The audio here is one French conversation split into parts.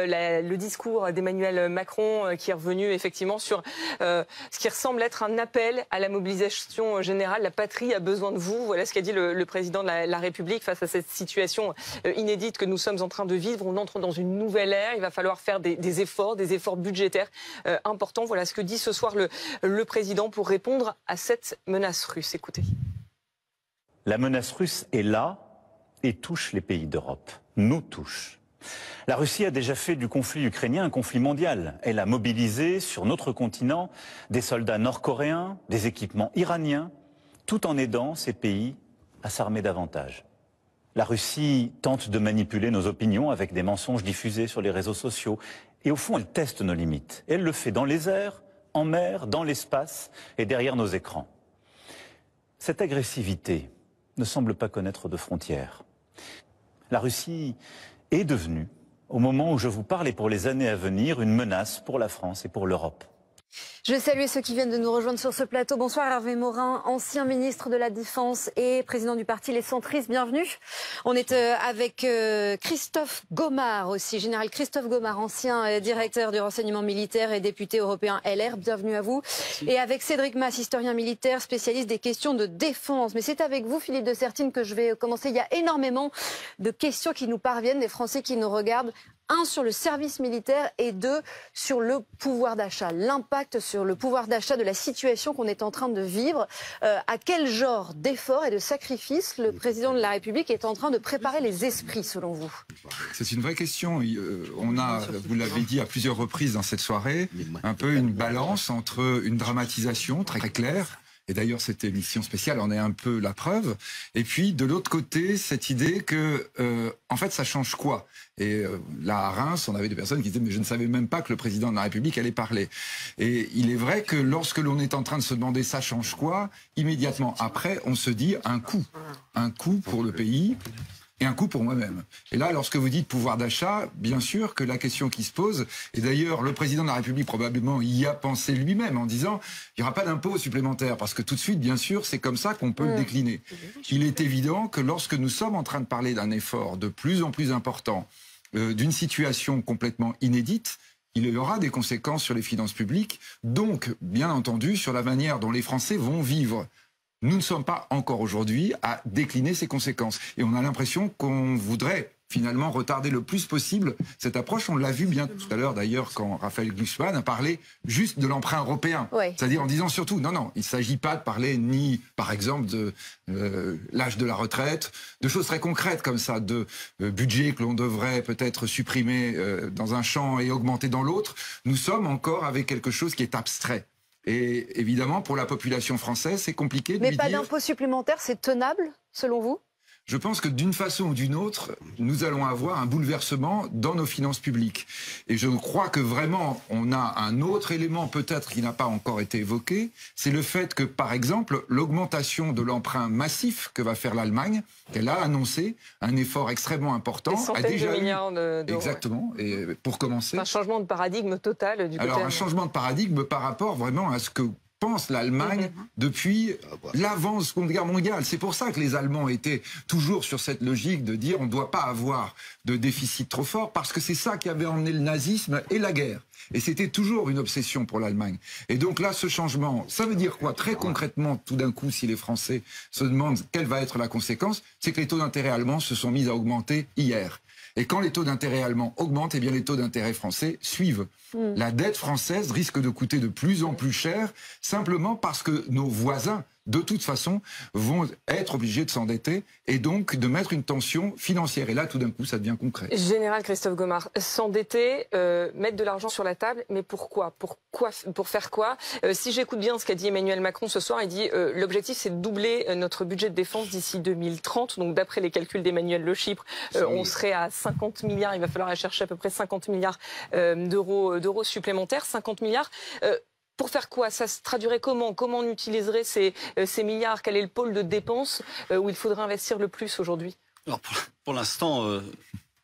Le discours d'Emmanuel Macron qui est revenu effectivement sur ce qui ressemble être un appel à la mobilisation générale. La patrie a besoin de vous. Voilà ce qu'a dit le président de la République face à cette situation inédite que nous sommes en train de vivre. On entre dans une nouvelle ère. Il va falloir faire des efforts budgétaires importants. Voilà ce que dit ce soir le président pour répondre à cette menace russe. Écoutez. La menace russe est là et touche les pays d'Europe. Nous touche. La Russie a déjà fait du conflit ukrainien un conflit mondial. Elle a mobilisé sur notre continent des soldats nord-coréens, des équipements iraniens, tout en aidant ces pays à s'armer davantage. La Russie tente de manipuler nos opinions avec des mensonges diffusés sur les réseaux sociaux. Et au fond, elle teste nos limites. Elle le fait dans les airs, en mer, dans l'espace et derrière nos écrans. Cette agressivité ne semble pas connaître de frontières. La Russie est devenue, au moment où je vous parle et pour les années à venir, une menace pour la France et pour l'Europe. Je salue ceux qui viennent de nous rejoindre sur ce plateau. Bonsoir Hervé Morin, ancien ministre de la Défense et président du parti Les Centristes. Bienvenue. On est avec Christophe Gomard aussi, général Christophe Gomard, ancien directeur du renseignement militaire et député européen LR. Bienvenue à vous. Merci. Et avec Cédric Masse, historien militaire, spécialiste des questions de défense. Mais c'est avec vous, Philippe de Sertine, que je vais commencer. Il y a énormément de questions qui nous parviennent, des Français qui nous regardent. Un, sur le service militaire et deux, sur le pouvoir d'achat, l'impact sur le pouvoir d'achat de la situation qu'on est en train de vivre. À quel genre d'efforts et de sacrifices le président de la République est en train de préparer les esprits, selon vous? C'est une vraie question. On a, vous l'avez dit à plusieurs reprises dans cette soirée, un peu une balance entre une dramatisation très claire. Et d'ailleurs, cette émission spéciale en est un peu la preuve. Et puis, de l'autre côté, cette idée que, en fait, ça change quoi? Et là, à Reims, on avait des personnes qui disaient « mais je ne savais même pas que le président de la République allait parler ». Et il est vrai que lorsque l'on est en train de se demander « ça change quoi ?», immédiatement après, on se dit un coût pour le pays. Et un coût pour moi-même. Et là, lorsque vous dites pouvoir d'achat, bien sûr que la question qui se pose, et d'ailleurs le président de la République probablement y a pensé lui-même en disant il n'y aura pas d'impôt supplémentaire, parce que tout de suite, bien sûr, c'est comme ça qu'on peut le décliner. Il est évident que lorsque nous sommes en train de parler d'un effort de plus en plus important, d'une situation complètement inédite, il y aura des conséquences sur les finances publiques, donc, bien entendu, sur la manière dont les Français vont vivre. Nous ne sommes pas encore aujourd'hui à décliner ces conséquences. Et on a l'impression qu'on voudrait finalement retarder le plus possible cette approche. On l'a vu bien tout à l'heure d'ailleurs quand Raphaël Glucksmann a parlé juste de l'emprunt européen. Ouais. C'est-à-dire en disant surtout, non, il ne s'agit pas de parler ni par exemple de l'âge de la retraite, de choses très concrètes comme ça, de budget que l'on devrait peut-être supprimer dans un champ et augmenter dans l'autre. Nous sommes encore avec quelque chose qui est abstrait. Et évidemment, pour la population française, c'est compliqué de lui dire... Mais pas d'impôt supplémentaire, c'est tenable, selon vous ? Je pense que d'une façon ou d'une autre, nous allons avoir un bouleversement dans nos finances publiques. Et je crois que vraiment, on a un autre élément peut-être qui n'a pas encore été évoqué, c'est le fait que, par exemple, l'augmentation de l'emprunt massif que va faire l'Allemagne, qu'elle a annoncé, un effort extrêmement important, des centaines a déjà de milliards d'euros. Exactement. Et pour commencer... Un changement de paradigme total du côté... Alors, un changement de paradigme par rapport vraiment à ce que pense l'Allemagne depuis l'avant Seconde Guerre mondiale. C'est pour ça que les Allemands étaient toujours sur cette logique de dire on ne doit pas avoir de déficit trop fort, parce que c'est ça qui avait emmené le nazisme et la guerre. Et c'était toujours une obsession pour l'Allemagne. Et donc là, ce changement, ça veut dire quoi? Très concrètement, tout d'un coup, si les Français se demandent quelle va être la conséquence, c'est que les taux d'intérêt allemands se sont mis à augmenter hier. Et quand les taux d'intérêt allemands augmentent, eh bien les taux d'intérêt français suivent. La dette française risque de coûter de plus en plus cher, simplement parce que nos voisins, de toute façon, vont être obligés de s'endetter et donc de mettre une tension financière. Et là, tout d'un coup, ça devient concret. Général Christophe Gomard, s'endetter, mettre de l'argent sur la table, mais pourquoi? Pour faire quoi? Si j'écoute bien ce qu'a dit Emmanuel Macron ce soir, il dit l'objectif c'est de doubler notre budget de défense d'ici 2030. Donc d'après les calculs d'Emmanuel Le Chypre, on serait à 50 milliards. Il va falloir aller chercher à peu près 50 milliards d'euros supplémentaires. 50 milliards. Pour faire quoi? Ça se traduirait comment? Comment on utiliserait ces milliards? Quel est le pôle de dépenses où il faudrait investir le plus aujourd'hui? Alors pour l'instant,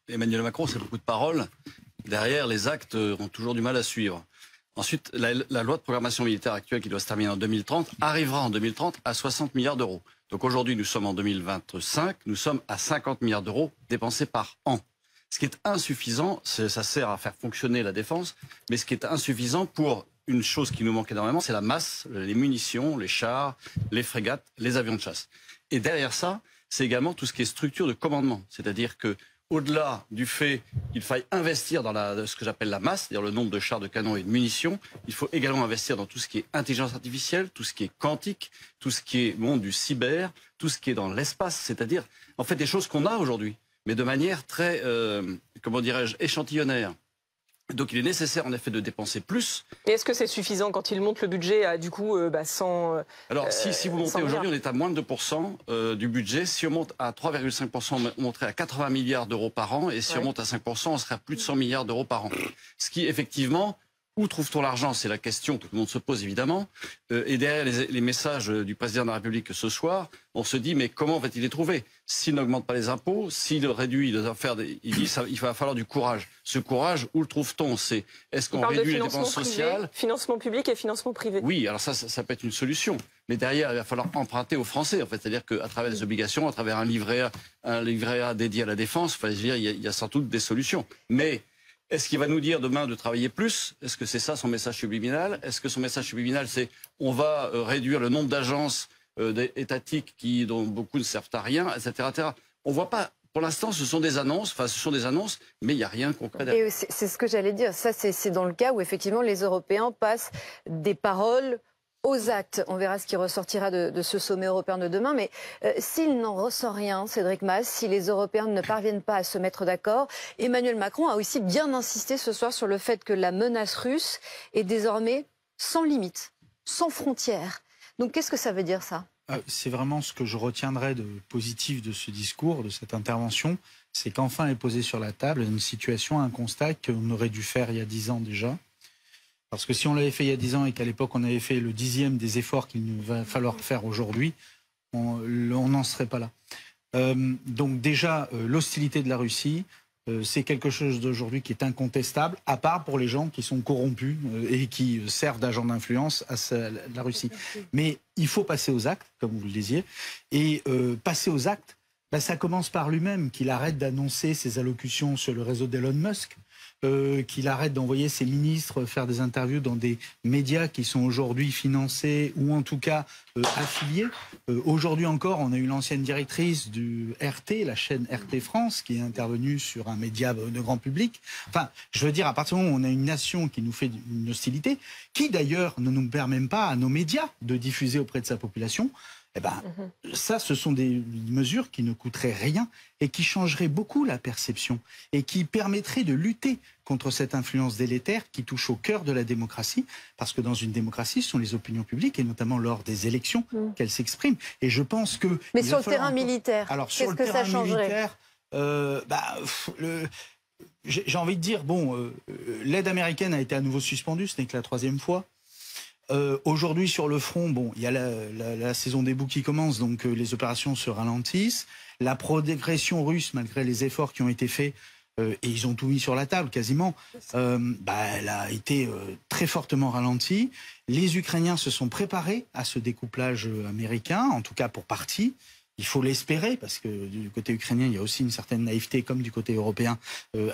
Emmanuel Macron, c'est beaucoup de paroles. Derrière, les actes ont toujours du mal à suivre. Ensuite, la loi de programmation militaire actuelle, qui doit se terminer en 2030, arrivera en 2030 à 60 milliards d'euros. Donc aujourd'hui, nous sommes en 2025, nous sommes à 50 milliards d'euros dépensés par an. Ce qui est insuffisant, ça sert à faire fonctionner la défense, mais ce qui est insuffisant pour une chose qui nous manque énormément, c'est la masse, les munitions, les chars, les frégates, les avions de chasse. Et derrière ça, c'est également tout ce qui est structure de commandement. C'est-à-dire que au-delà du fait qu'il faille investir dans ce que j'appelle la masse, c'est-à-dire le nombre de chars, de canons et de munitions, il faut également investir dans tout ce qui est intelligence artificielle, tout ce qui est quantique, tout ce qui est monde du cyber, tout ce qui est dans l'espace, c'est-à-dire en fait des choses qu'on a aujourd'hui, mais de manière très, comment dirais-je, échantillonnaire. Donc il est nécessaire en effet de dépenser plus. Et est-ce que c'est suffisant quand il monte le budget à du coup 100 Alors si vous montez aujourd'hui, on est à moins de 2% du budget. Si on monte à 3,5%, on monterait à 80 milliards d'euros par an. Et si on monte à 5%, on serait à plus de 100 milliards d'euros par an. Ce qui effectivement... Où trouve-t-on l'argent? C'est la question que tout le monde se pose évidemment. Et derrière les messages du président de la République ce soir, on se dit mais comment va-t-il les trouver? S'il n'augmente pas les impôts, s'il réduit, il dit il va falloir du courage. Ce courage, où le trouve-t-on? Est-ce qu'on réduit les dépenses sociales? Financement public et financement privé. Oui, alors ça peut être une solution. Mais derrière, il va falloir emprunter aux Français, en fait. C'est-à-dire qu'à travers des obligations, à travers un livret A dédié à la défense, enfin, je veux dire, il y a sans doute des solutions. Mais est-ce qu'il va nous dire demain de travailler plus? Est-ce que c'est ça son message subliminal? Est-ce que son message subliminal, c'est on va réduire le nombre d'agences étatiques dont beaucoup ne servent à rien, etc. On voit pas. Pour l'instant, ce sont des annonces, mais il n'y a rien de concret derrière. Et c'est ce que j'allais dire. Ça, c'est dans le cas où effectivement les Européens passent des paroles aux actes. On verra ce qui ressortira de ce sommet européen de demain. Mais s'il n'en ressort rien, Cédric Maes, si les Européens ne parviennent pas à se mettre d'accord, Emmanuel Macron a aussi bien insisté ce soir sur le fait que la menace russe est désormais sans limite, sans frontières. Donc qu'est-ce que ça veut dire ça? C'est vraiment ce que je retiendrai de positif de ce discours, de cette intervention. C'est qu'enfin est posée sur la table une situation, un constat qu'on aurait dû faire il y a 10 ans déjà. Parce que si on l'avait fait il y a 10 ans et qu'à l'époque on avait fait le 10e des efforts qu'il va falloir faire aujourd'hui, on n'en serait pas là. Donc déjà, l'hostilité de la Russie, c'est quelque chose d'aujourd'hui qui est incontestable, à part pour les gens qui sont corrompus et qui servent d'agents d'influence à la Russie. Mais il faut passer aux actes, comme vous le disiez, et passer aux actes, ça commence par lui-même, qu'il arrête d'annoncer ses allocutions sur le réseau d'Elon Musk, qu'il arrête d'envoyer ses ministres faire des interviews dans des médias qui sont aujourd'hui financés ou en tout cas affiliés. Aujourd'hui encore, on a eu l'ancienne directrice du RT, la chaîne RT France, qui est intervenue sur un média de grand public. Enfin, je veux dire, à partir du moment où on a une nation qui nous fait une hostilité, qui d'ailleurs ne nous permet même pas à nos médias de diffuser auprès de sa population, ça, ce sont des mesures qui ne coûteraient rien et qui changeraient beaucoup la perception et qui permettraient de lutter contre cette influence délétère qui touche au cœur de la démocratie, parce que dans une démocratie, ce sont les opinions publiques et notamment lors des élections qu'elles s'expriment. Et je pense que... Mais sur le terrain militaire, qu'est-ce que ça changerait? J'ai envie de dire, l'aide américaine a été à nouveau suspendue, ce n'est que la 3e fois. Aujourd'hui sur le front, il y a la saison des bouts qui commence, donc les opérations se ralentissent. La progression russe, malgré les efforts qui ont été faits, et ils ont tout mis sur la table quasiment, elle a été très fortement ralentie. Les Ukrainiens se sont préparés à ce découplage américain, en tout cas pour partie. Il faut l'espérer, parce que du côté ukrainien, il y a aussi une certaine naïveté, comme du côté européen,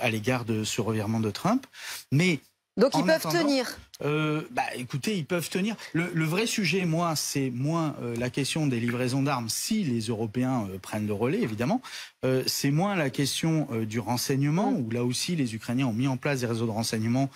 à l'égard de ce revirement de Trump. Mais donc ils peuvent tenir. Écoutez, ils peuvent tenir. Le vrai sujet, moi, c'est moins la question des livraisons d'armes, si les Européens prennent le relais, évidemment. C'est moins la question du renseignement, où là aussi, les Ukrainiens ont mis en place des réseaux de renseignement.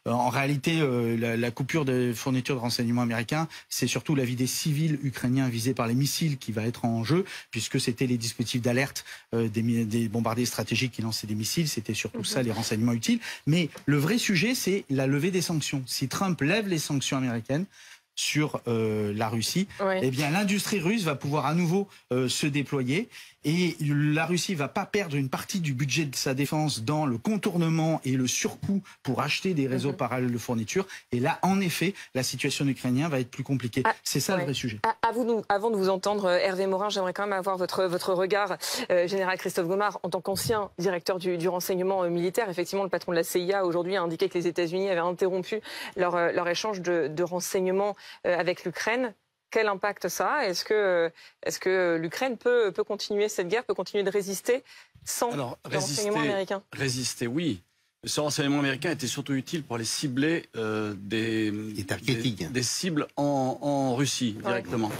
En réalité, la coupure des fournitures de renseignement américains, c'est surtout la vie des civils ukrainiens visés par les missiles qui va être en jeu, puisque c'était les dispositifs d'alerte des bombardiers stratégiques qui lançaient des missiles. C'était surtout ça, les renseignements utiles. Mais le vrai sujet, c'est la levée des sanctions. Si Trump lève les sanctions américaines sur la Russie, eh bien l'industrie russe va pouvoir à nouveau se déployer et la Russie ne va pas perdre une partie du budget de sa défense dans le contournement et le surcoût pour acheter des réseaux parallèles de fourniture. Et là, en effet, la situation ukrainienne va être plus compliquée. C'est ça le vrai sujet. Avant de vous entendre, Hervé Morin, j'aimerais quand même avoir votre regard, Général Christophe Gomard, en tant qu'ancien directeur du renseignement militaire. Effectivement, le patron de la CIA aujourd'hui a indiqué que les États-Unis avaient interrompu leur échange de renseignements avec l'Ukraine. quel impact ça a? Est-ce que l'Ukraine peut continuer cette guerre, peut continuer de résister sans le renseignement américain? Résister, oui. Ce renseignement américain était surtout utile pour aller cibler des cibles en Russie directement.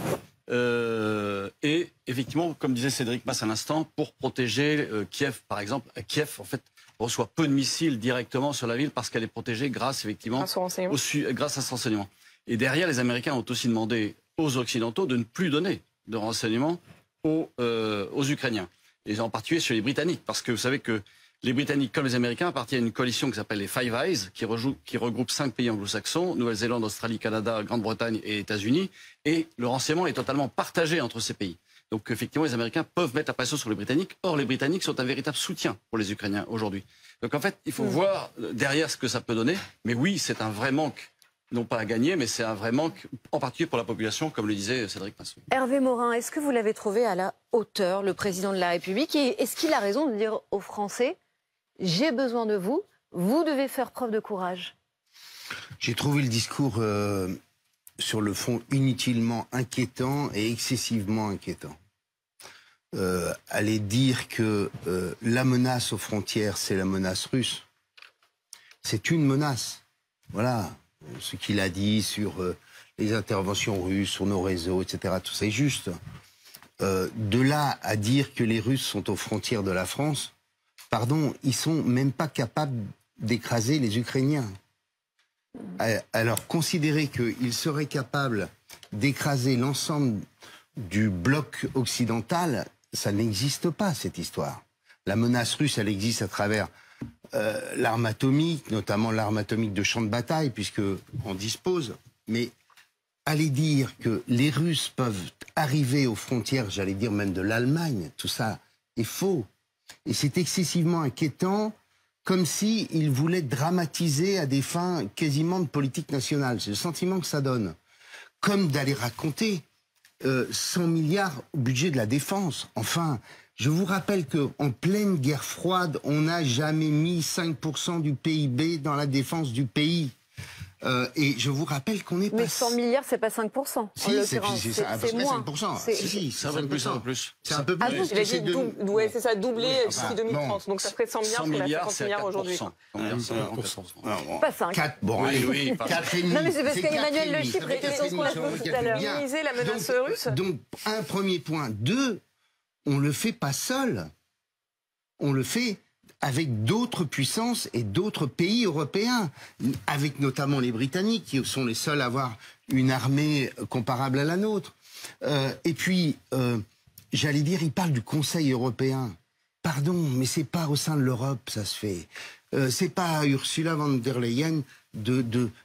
Et effectivement, comme disait Cédric Masse à l'instant, pour protéger Kiev, par exemple. Kiev, en fait, reçoit peu de missiles directement sur la ville parce qu'elle est protégée grâce à ce renseignement. Et derrière, les Américains ont aussi demandé aux Occidentaux de ne plus donner de renseignements aux Ukrainiens. Et en particulier chez les Britanniques, parce que vous savez que les Britanniques, comme les Américains, appartiennent à une coalition qui s'appelle les Five Eyes, qui regroupe 5 pays anglo-saxons, Nouvelle-Zélande, Australie, Canada, Grande-Bretagne et États-Unis. Et le renseignement est totalement partagé entre ces pays. Donc effectivement, les Américains peuvent mettre la pression sur les Britanniques. Or, les Britanniques sont un véritable soutien pour les Ukrainiens aujourd'hui. Donc en fait, il faut voir derrière ce que ça peut donner. Mais oui, c'est un vrai manque, non pas à gagner, mais c'est un vrai manque, en particulier pour la population, comme le disait Cédric Massou. Hervé Morin, est-ce que vous l'avez trouvé à la hauteur, le président de la République? Et est-ce qu'il a raison de dire aux Français, j'ai besoin de vous, vous devez faire preuve de courage? J'ai trouvé le discours sur le fond inutilement inquiétant et excessivement inquiétant. Aller dire que la menace aux frontières, c'est la menace russe, c'est une menace. Voilà ce qu'il a dit sur les interventions russes, sur nos réseaux, etc. Tout ça est juste. De là à dire que les Russes sont aux frontières de la France, pardon, ils sont même pas capables d'écraser les Ukrainiens. Alors, considérer qu'ils seraient capables d'écraser l'ensemble du bloc occidental, ça n'existe pas, cette histoire. La menace russe, elle existe à travers l'arme atomique, notamment l'arme atomique de champ de bataille, puisqu'on dispose. Mais aller dire que les Russes peuvent arriver aux frontières, j'allais dire même de l'Allemagne, tout ça est faux. Et c'est excessivement inquiétant, comme s'ils voulaient dramatiser à des fins quasiment de politique nationale. C'est le sentiment que ça donne. Comme d'aller raconter 100 milliards au budget de la défense. Enfin, je vous rappelle qu'en pleine guerre froide, on n'a jamais mis 5% du PIB dans la défense du pays. Et je vous rappelle qu'on est pas... Mais 100 milliards, c'est pas 5%. Si, c'est moins. 5%. C'est un peu plus, un peu plus. C'est un peu plus. Il a dit c'est ça, doubler d'ici 2030. Donc ça ferait 100 milliards, c'est 50 milliards aujourd'hui. Pas 5. 4, bon, oui, 4,5. Non, mais c'est parce qu'Emmanuel Le Chypre était sur ce qu'on a fait tout à l'heure. Minimiser la menace russe. Donc, un premier point. 2, on le fait pas seul. On le fait avec d'autres puissances et d'autres pays européens, avec notamment les Britanniques, qui sont les seuls à avoir une armée comparable à la nôtre. Et puis, j'allais dire, il parle du Conseil européen. Pardon, mais c'est pas au sein de l'Europe, ça se fait. C'est pas à Ursula von der Leyen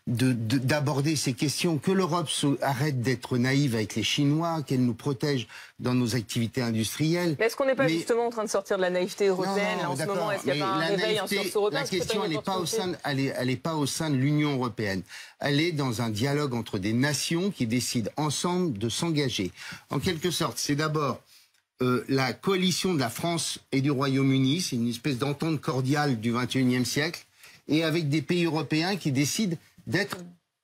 d'aborder ces questions. Que l'Europe arrête d'être naïve avec les Chinois, qu'elle nous protège dans nos activités industrielles. Mais est-ce qu'on n'est pas justement en train de sortir de la naïveté européenne en ce moment? Est-ce qu'il n'y a pas un réveil, un sursaut européen? La question, elle n'est pas au sein de l'Union européenne. Elle est dans un dialogue entre des nations qui décident ensemble de s'engager. En quelque sorte, c'est d'abord la coalition de la France et du Royaume-Uni, c'est une espèce d'entente cordiale du XXIe siècle, et avec des pays européens qui décident d'être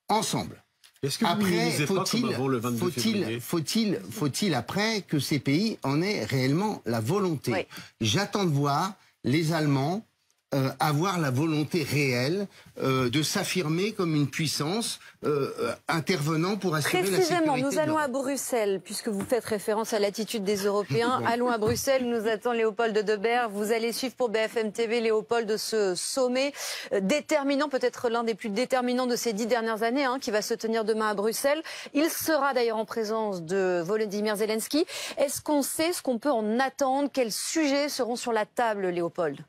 ensemble. Est-ce que vous minimisez pas comme avant le 22 février ? Faut-il après que ces pays en aient réellement la volonté? Oui. J'attends de voir les Allemands avoir la volonté réelle de s'affirmer comme une puissance intervenant pour assurer la sécurité. Précisément, nous allons à Bruxelles, puisque vous faites référence à l'attitude des Européens. Allons à Bruxelles, nous attend Léopold Debert. Vous allez suivre pour BFM TV, Léopold, ce sommet déterminant, peut-être l'un des plus déterminants de ces 10 dernières années, qui va se tenir demain à Bruxelles. Il sera d'ailleurs en présence de Volodymyr Zelensky. Est-ce qu'on sait ce qu'on peut en attendre? Quels sujets seront sur la table, Léopold?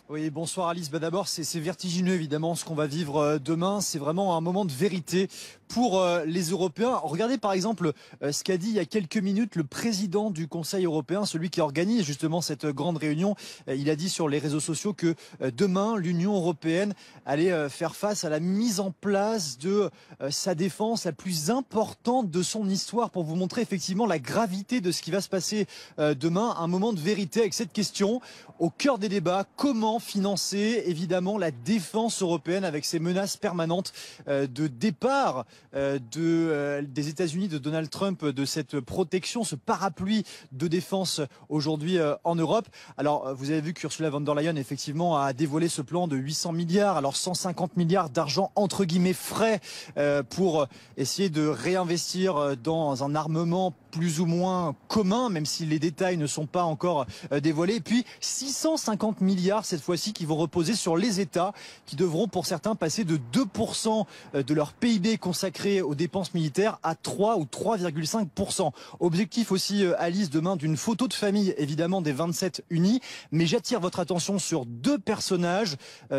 Oui, bonsoir Alice. D'abord, c'est vertigineux évidemment ce qu'on va vivre demain. C'est vraiment un moment de vérité pour les Européens. Regardez par exemple ce qu'a dit il y a quelques minutes le président du Conseil européen, celui qui organise justement cette grande réunion. Il a dit sur les réseaux sociaux que demain, l'Union européenne allait faire face à la mise en place de sa défense la plus importante de son histoire, pour vous montrer effectivement la gravité de ce qui va se passer demain. Un moment de vérité avec cette question au cœur des débats: comment Comment financer évidemment la défense européenne avec ces menaces permanentes de départ des États-Unis, de Donald Trump, de cette protection, ce parapluie de défense aujourd'hui en Europe. Alors vous avez vu qu'Ursula von der Leyen effectivement a dévoilé ce plan de 800 milliards, alors 150 milliards d'argent entre guillemets frais pour essayer de réinvestir dans un armement plus ou moins commun, même si les détails ne sont pas encore dévoilés. Et puis 650 milliards cette fois-ci qui vont reposer sur les États, qui devront pour certains passer de 2% de leur PIB consacré aux dépenses militaires à 3 ou 3,5%. Objectif aussi, Alice, demain d'une photo de famille, évidemment, des 27 unis. Mais j'attire votre attention sur deux personnages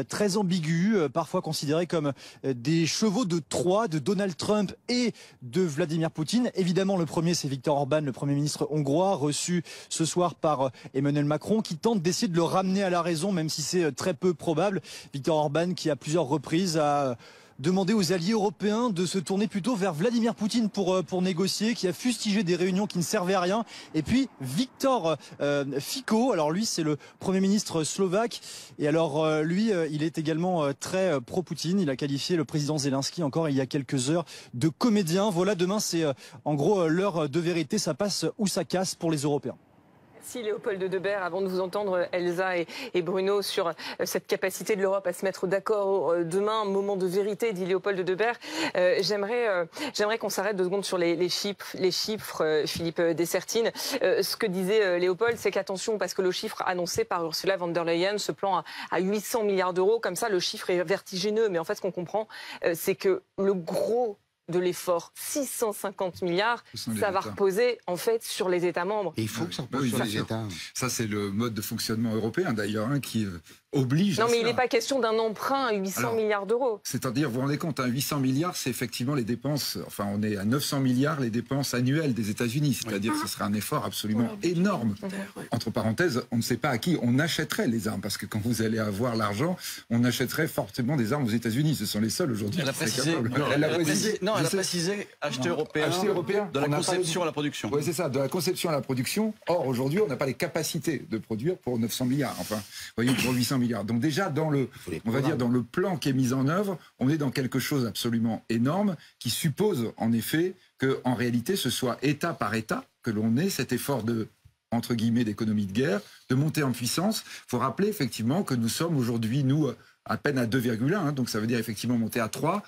très ambigus, parfois considérés comme des chevaux de Troie de Donald Trump et de Vladimir Poutine. Évidemment, le premier, c'est Viktor Orban, le Premier ministre hongrois, reçu ce soir par Emmanuel Macron, qui tente d'essayer de le ramener à la raison, même si c'est très peu probable. Viktor Orban, qui à plusieurs reprises a demandé aux alliés européens de se tourner plutôt vers Vladimir Poutine pour négocier, qui a fustigé des réunions qui ne servaient à rien. Et puis Viktor Fico, alors lui c'est le Premier ministre slovaque, et alors lui il est également très pro-Poutine. Il a qualifié le président Zelensky encore il y a quelques heures de comédien. Voilà, demain c'est en gros l'heure de vérité, ça passe ou ça casse pour les Européens. Merci Léopold Debert. Avant de vous entendre Elsa et Bruno sur cette capacité de l'Europe à se mettre d'accord demain, moment de vérité, dit Léopold Debert, j'aimerais qu'on s'arrête 2 secondes sur les chiffres, Philippe Dessertine. Ce que disait Léopold, c'est qu'attention, parce que le chiffre annoncé par Ursula von der Leyen, ce plan à 800 milliards d'euros, comme ça le chiffre est vertigineux, mais en fait ce qu'on comprend, c'est que le gros de l'effort, 650 milliards, ça va reposer en fait sur les États membres. Et il faut que ça repose sur les États. Ça c'est le mode de fonctionnement européen d'ailleurs, qui oblige. Non mais il n'est pas question d'un emprunt à 800 milliards d'euros. C'est-à-dire, vous vous rendez compte, 800 milliards, c'est effectivement les dépenses, enfin on est à 900 milliards les dépenses annuelles des États-Unis. C'est-à-dire que ce serait un effort absolument énorme. Entre parenthèses, on ne sait pas à qui on achèterait les armes, parce que quand vous allez avoir l'argent, on achèterait fortement des armes aux États-Unis. Ce sont les seuls aujourd'hui. Elle a précisé acheter européen, de la conception à la production. Oui, c'est ça, de la conception à la production. Or, aujourd'hui, on n'a pas les capacités de produire pour 900 milliards. Enfin, voyez, pour 800 milliards. Donc déjà, dans le plan qui est mis en œuvre, on est dans quelque chose d'absolument énorme qui suppose, en effet, qu'en réalité, ce soit État par État que l'on ait cet effort de, entre guillemets, d'économie de guerre, de montée en puissance. Il faut rappeler, effectivement, que nous sommes aujourd'hui, nous, à peine à 2,1, donc ça veut dire effectivement monter à 3.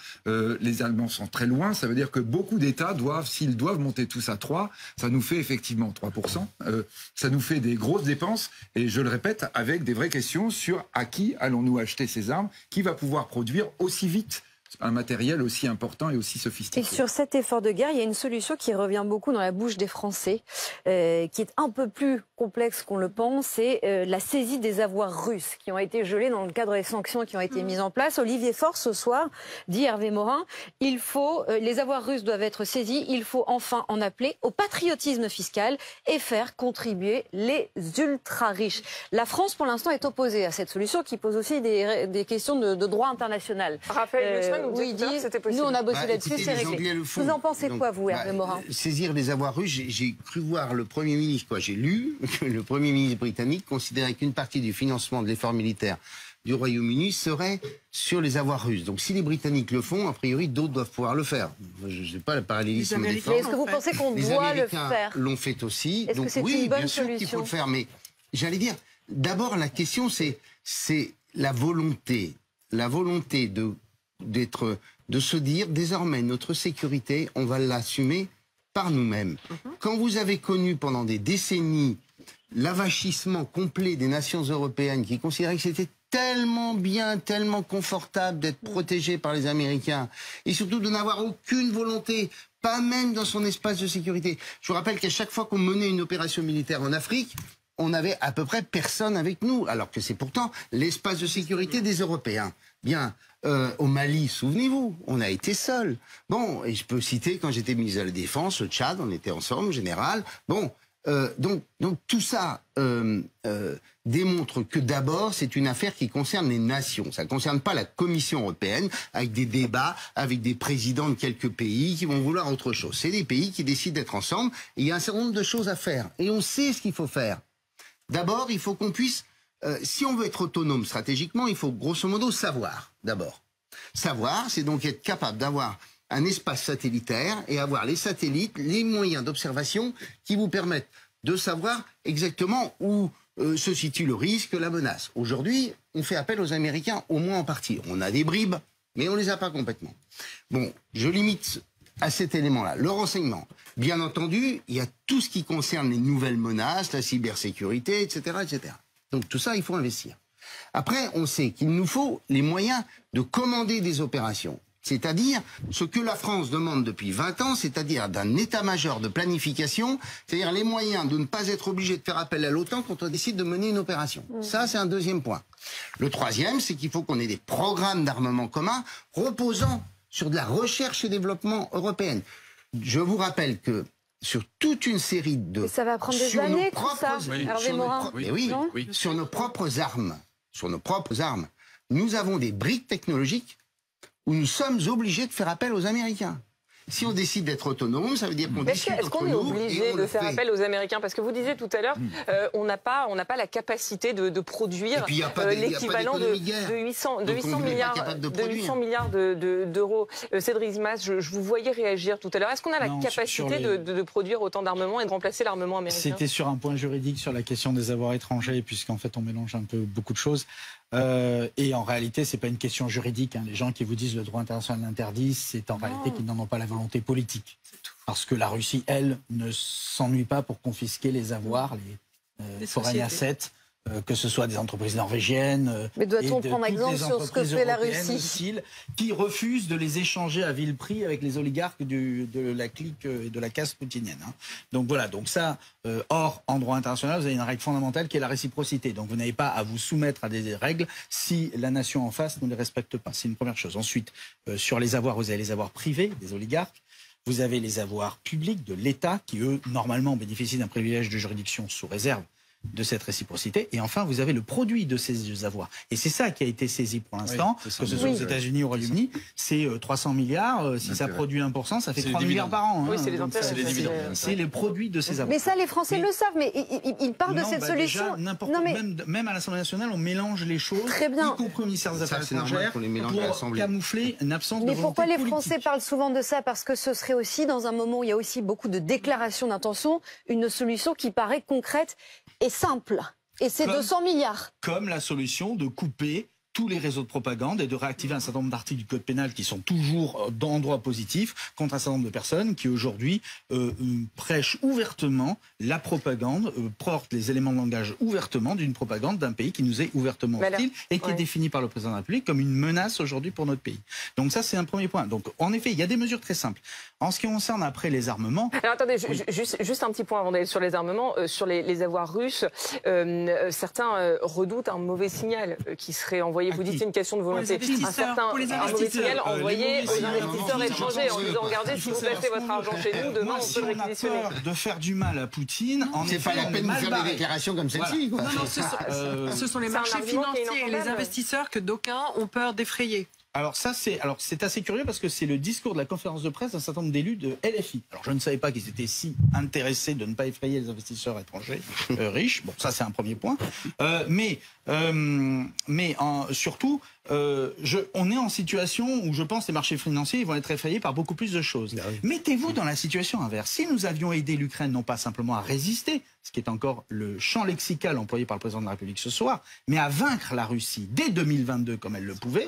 Les Allemands sont très loin, ça veut dire que beaucoup d'États doivent, s'ils doivent monter tous à 3, ça nous fait effectivement 3%. Ça nous fait des grosses dépenses, et je le répète, avec des vraies questions sur à qui allons-nous acheter ces armes, qui va pouvoir produire aussi vite un matériel aussi important et aussi sophistiqué. Et sur cet effort de guerre, il y a une solution qui revient beaucoup dans la bouche des Français, qui est un peu plus complexe qu'on le pense, c'est la saisie des avoirs russes qui ont été gelés dans le cadre des sanctions qui ont été mises en place. Olivier Faure, ce soir, dit Hervé Morin, les avoirs russes doivent être saisis, il faut enfin en appeler au patriotisme fiscal et faire contribuer les ultra-riches. La France, pour l'instant, est opposée à cette solution qui pose aussi des questions de droit international. Raphaël oui, nous on a bossé là-dessus, c'est réglé. Vous en pensez quoi, vous, Hervé Morin? Saisir les avoirs russes, j'ai cru voir le Premier ministre, j'ai lu que le Premier ministre britannique considérait qu'une partie du financement de l'effort militaire du Royaume-Uni serait sur les avoirs russes. Donc si les Britanniques le font, a priori d'autres doivent pouvoir le faire. Je ne sais pas le parallélisme des formes. Est-ce que vous pensez qu'on doit le faire? L'ont fait aussi. Est-ce que c'est une bonne solution? Qu'il faut le faire, mais j'allais dire, d'abord la question c'est la volonté. La volonté de se dire désormais notre sécurité, on va l'assumer par nous-mêmes. Quand vous avez connu pendant des décennies l'avachissement complet des nations européennes qui considéraient que c'était tellement bien, tellement confortable d'être protégé par les Américains et surtout de n'avoir aucune volonté, pas même dans son espace de sécurité. Je vous rappelle qu'à chaque fois qu'on menait une opération militaire en Afrique, on n'avait à peu près personne avec nous, alors que c'est pourtant l'espace de sécurité des Européens. Bien, au Mali, souvenez-vous, on a été seuls. Bon, et je peux citer, quand j'étais ministre de la Défense, le Tchad, on était ensemble, général. Bon, donc tout ça démontre que d'abord, c'est une affaire qui concerne les nations. Ça ne concerne pas la Commission européenne, avec des débats, avec des présidents de quelques pays qui vont vouloir autre chose. C'est des pays qui décident d'être ensemble, et il y a un certain nombre de choses à faire. Et on sait ce qu'il faut faire. D'abord, il faut qu'on puisse si on veut être autonome stratégiquement, il faut grosso modo savoir, d'abord. Savoir, c'est donc être capable d'avoir un espace satellitaire et avoir les satellites, les moyens d'observation qui vous permettent de savoir exactement où se situe le risque, la menace. Aujourd'hui, on fait appel aux Américains, au moins en partie. On a des bribes, mais on les a pas complètement. Bon, je limite à cet élément-là. Le renseignement. Bien entendu, il y a tout ce qui concerne les nouvelles menaces, la cybersécurité, etc., etc. Donc tout ça, il faut investir. Après, on sait qu'il nous faut les moyens de commander des opérations. C'est-à-dire ce que la France demande depuis 20 ans, c'est-à-dire d'un état-major de planification, c'est-à-dire les moyens de ne pas être obligé de faire appel à l'OTAN quand on décide de mener une opération. Ça, c'est un deuxième point. Le troisième, c'est qu'il faut qu'on ait des programmes d'armement commun reposant sur de la recherche et développement européenne. Je vous rappelle que sur toute une série de... Et ça va prendre des années, tout ça, Hervé Morin. Sur nos propres armes, nous avons des briques technologiques où nous sommes obligés de faire appel aux Américains. Si on décide d'être autonome, ça veut dire qu'on discute entre nous. Est-ce qu'on est obligé de faire appel aux Américains? Parce que vous disiez tout à l'heure, on n'a pas la capacité de produire l'équivalent de 800 milliards d'euros. Cédric Mas, je vous voyais réagir tout à l'heure. Est-ce qu'on a la capacité de produire autant d'armement et de remplacer l'armement américain? C'était sur un point juridique, sur la question des avoirs étrangers, puisqu'en fait on mélange un peu beaucoup de choses. Et en réalité, c'est pas une question juridique. Les gens qui vous disent le droit international l'interdit, c'est en réalité qu'ils n'en ont pas la volonté politique. Parce que la Russie, elle, ne s'ennuie pas pour confisquer les avoirs, les foreign assets, que ce soit des entreprises norvégiennes. Mais doit-on prendre exemple sur ce que fait la Russie qui refusent de les échanger à vil prix avec les oligarques de la clique et de la caste poutinienne. Donc voilà, donc ça, or, en droit international, vous avez une règle fondamentale qui est la réciprocité. Donc vous n'avez pas à vous soumettre à des règles si la nation en face ne les respecte pas. C'est une première chose. Ensuite, sur les avoirs, vous avez les avoirs privés des oligarques. Vous avez les avoirs publics de l'État qui, eux, normalement, bénéficient d'un privilège de juridiction sous réserve de cette réciprocité. Et enfin, vous avez le produit de ces avoirs. Et c'est ça qui a été saisi pour l'instant, que ce soit aux États-Unis ou au Royaume-Uni. C'est 300 milliards. Si ça produit 1%, ça fait 3 milliards par an. Oui, c'est les intérêts. C'est les produits de ces avoirs. Mais ça, les Français le savent. Mais ils parlent de cette solution. Même à l'Assemblée nationale, on mélange les choses, très bien, y compris au ministère des Affaires étrangères, pour camoufler une absence de volonté politique. Mais pourquoi les Français parlent souvent de ça? Parce que ce serait aussi, dans un moment où il y a aussi beaucoup de déclarations d'intention, une solution qui paraît concrète et simple. Et c'est 200 milliards. Comme la solution de couper tous les réseaux de propagande et de réactiver un certain nombre d'articles du code pénal qui sont toujours en droit positif contre un certain nombre de personnes qui aujourd'hui prêchent ouvertement la propagande, portent les éléments de langage ouvertement d'une propagande d'un pays qui nous est ouvertement hostile et qui est défini par le président de la République comme une menace aujourd'hui pour notre pays. Donc ça, c'est un premier point. Donc en effet, il y a des mesures très simples. En ce qui concerne après les armements... Alors attendez, juste un petit point avant d'aller sur les armements. Sur les avoirs russes, certains redoutent un mauvais signal qui serait envoyé. Vous dites c'est une question de volonté. Un mauvais signal envoyé aux investisseurs étrangers en disant regardez, si vous placez votre argent chez nous, demain on peut le réquisitionner. Si on a peur de faire du mal à Poutine, c'est pas la peine de faire des déclarations comme celle-ci. Non, ce sont les marchés financiers et les investisseurs que d'aucuns ont peur d'effrayer. Alors c'est assez curieux parce que c'est le discours de la conférence de presse d'un certain nombre d'élus de LFI. Alors je ne savais pas qu'ils étaient si intéressés de ne pas effrayer les investisseurs étrangers riches. Bon, ça c'est un premier point. Surtout, on est en situation où je pense que les marchés financiers vont être effrayés par beaucoup plus de choses. Mettez-vous dans la situation inverse. Si nous avions aidé l'Ukraine non pas simplement à résister, ce qui est encore le champ lexical employé par le président de la République ce soir, mais à vaincre la Russie dès 2022 comme elle le pouvait,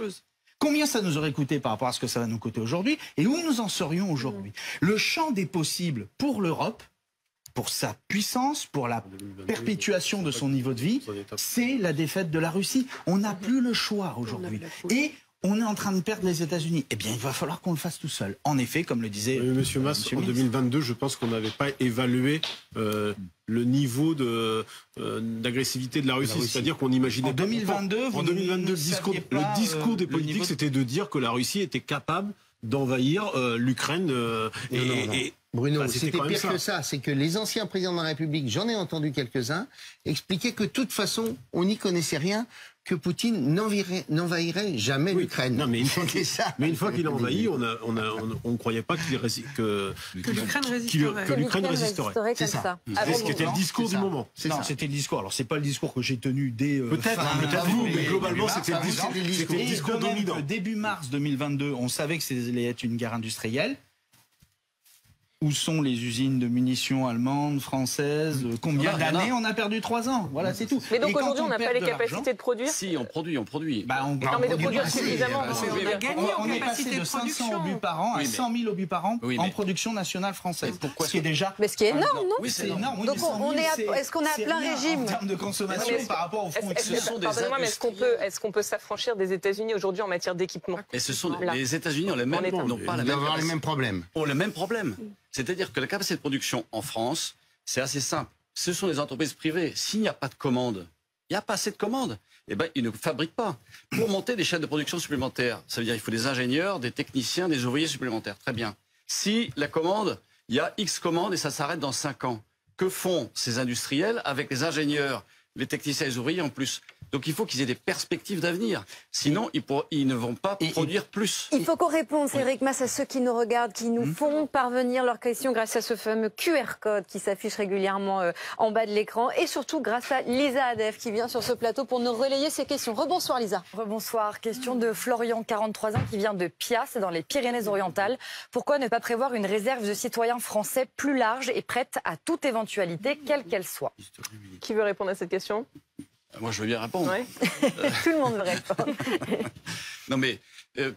combien ça nous aurait coûté par rapport à ce que ça va nous coûter aujourd'hui et où nous en serions aujourd'hui? Le champ des possibles pour l'Europe, pour sa puissance, pour la perpétuation de son niveau de vie, c'est la défaite de la Russie. On n'a plus le choix aujourd'hui. Et on est en train de perdre les États-Unis. Eh bien, il va falloir qu'on le fasse tout seul. En effet, comme le disait Monsieur Mas, en 2022, je pense qu'on n'avait pas évalué le niveau d'agressivité de la Russie. C'est-à-dire qu'on imaginait... En 2022, le discours des politiques, c'était de dire que la Russie était capable d'envahir l'Ukraine. Bruno, c'était pire que ça. C'est que les anciens présidents de la République, j'en ai entendu quelques-uns, expliquaient que de toute façon, on n'y connaissait rien, que Poutine n'envahirait jamais l'Ukraine. Non, mais une fois qu'il a envahi, on ne croyait pas que l'Ukraine résisterait. C'est ça. C'était le discours du moment. Non, c'était le discours. Alors, c'est pas le discours que j'ai tenu dès... Peut-être vous, mais globalement, c'était le discours dominant. Début mars 2022, on savait que c'était allait être une guerre industrielle. Où sont les usines de munitions allemandes, françaises? Combien d'années? On a perdu 3 ans. Voilà, c'est tout. Mais donc aujourd'hui, on n'a pas les capacités de produire? Si, on produit. Bah, non, mais de produire suffisamment. On est passé de 500 obus par an à 100 000 obus par an en production nationale française. Pourquoi? Ce qui est déjà... Mais ce qui est énorme, non? Oui, c'est énorme. Donc est-ce qu'on est à plein régime? En termes de consommation par rapport aux fonds extérieurs. Pardonnez-moi, mais est-ce qu'on peut s'affranchir des États-Unis aujourd'hui en matière d'équipement? Et ce sont les États-Unis n'ont pas les mêmes problèmes. Ont le même problème. C'est-à-dire que la capacité de production en France, c'est assez simple. Ce sont les entreprises privées. S'il n'y a pas de commandes, il n'y a pas assez de commandes, eh ben, ils ne fabriquent pas. Pour monter des chaînes de production supplémentaires, ça veut dire qu'il faut des ingénieurs, des techniciens, des ouvriers supplémentaires. Très bien. Si la commande, il y a X commandes et ça s'arrête dans 5 ans, que font ces industriels avec les ingénieurs, les techniciens et les ouvriers en plus? Donc il faut qu'ils aient des perspectives d'avenir. Sinon, ils ne vont pas produire plus. Il faut qu'on réponde, Cédric Masse, à ceux qui nous regardent, qui nous font parvenir leurs questions grâce à ce fameux QR code qui s'affiche régulièrement en bas de l'écran. Et surtout grâce à Lisa Adef qui vient sur ce plateau pour nous relayer ces questions. Rebonsoir Lisa. Rebonsoir. Question de Florian, 43 ans, qui vient de Pia, c'est dans les Pyrénées-Orientales. Pourquoi ne pas prévoir une réserve de citoyens français plus large et prête à toute éventualité, quelle qu'elle soit? Qui veut répondre à cette question? Moi, je veux bien répondre. Ouais. Tout le monde veut répondre. Non, mais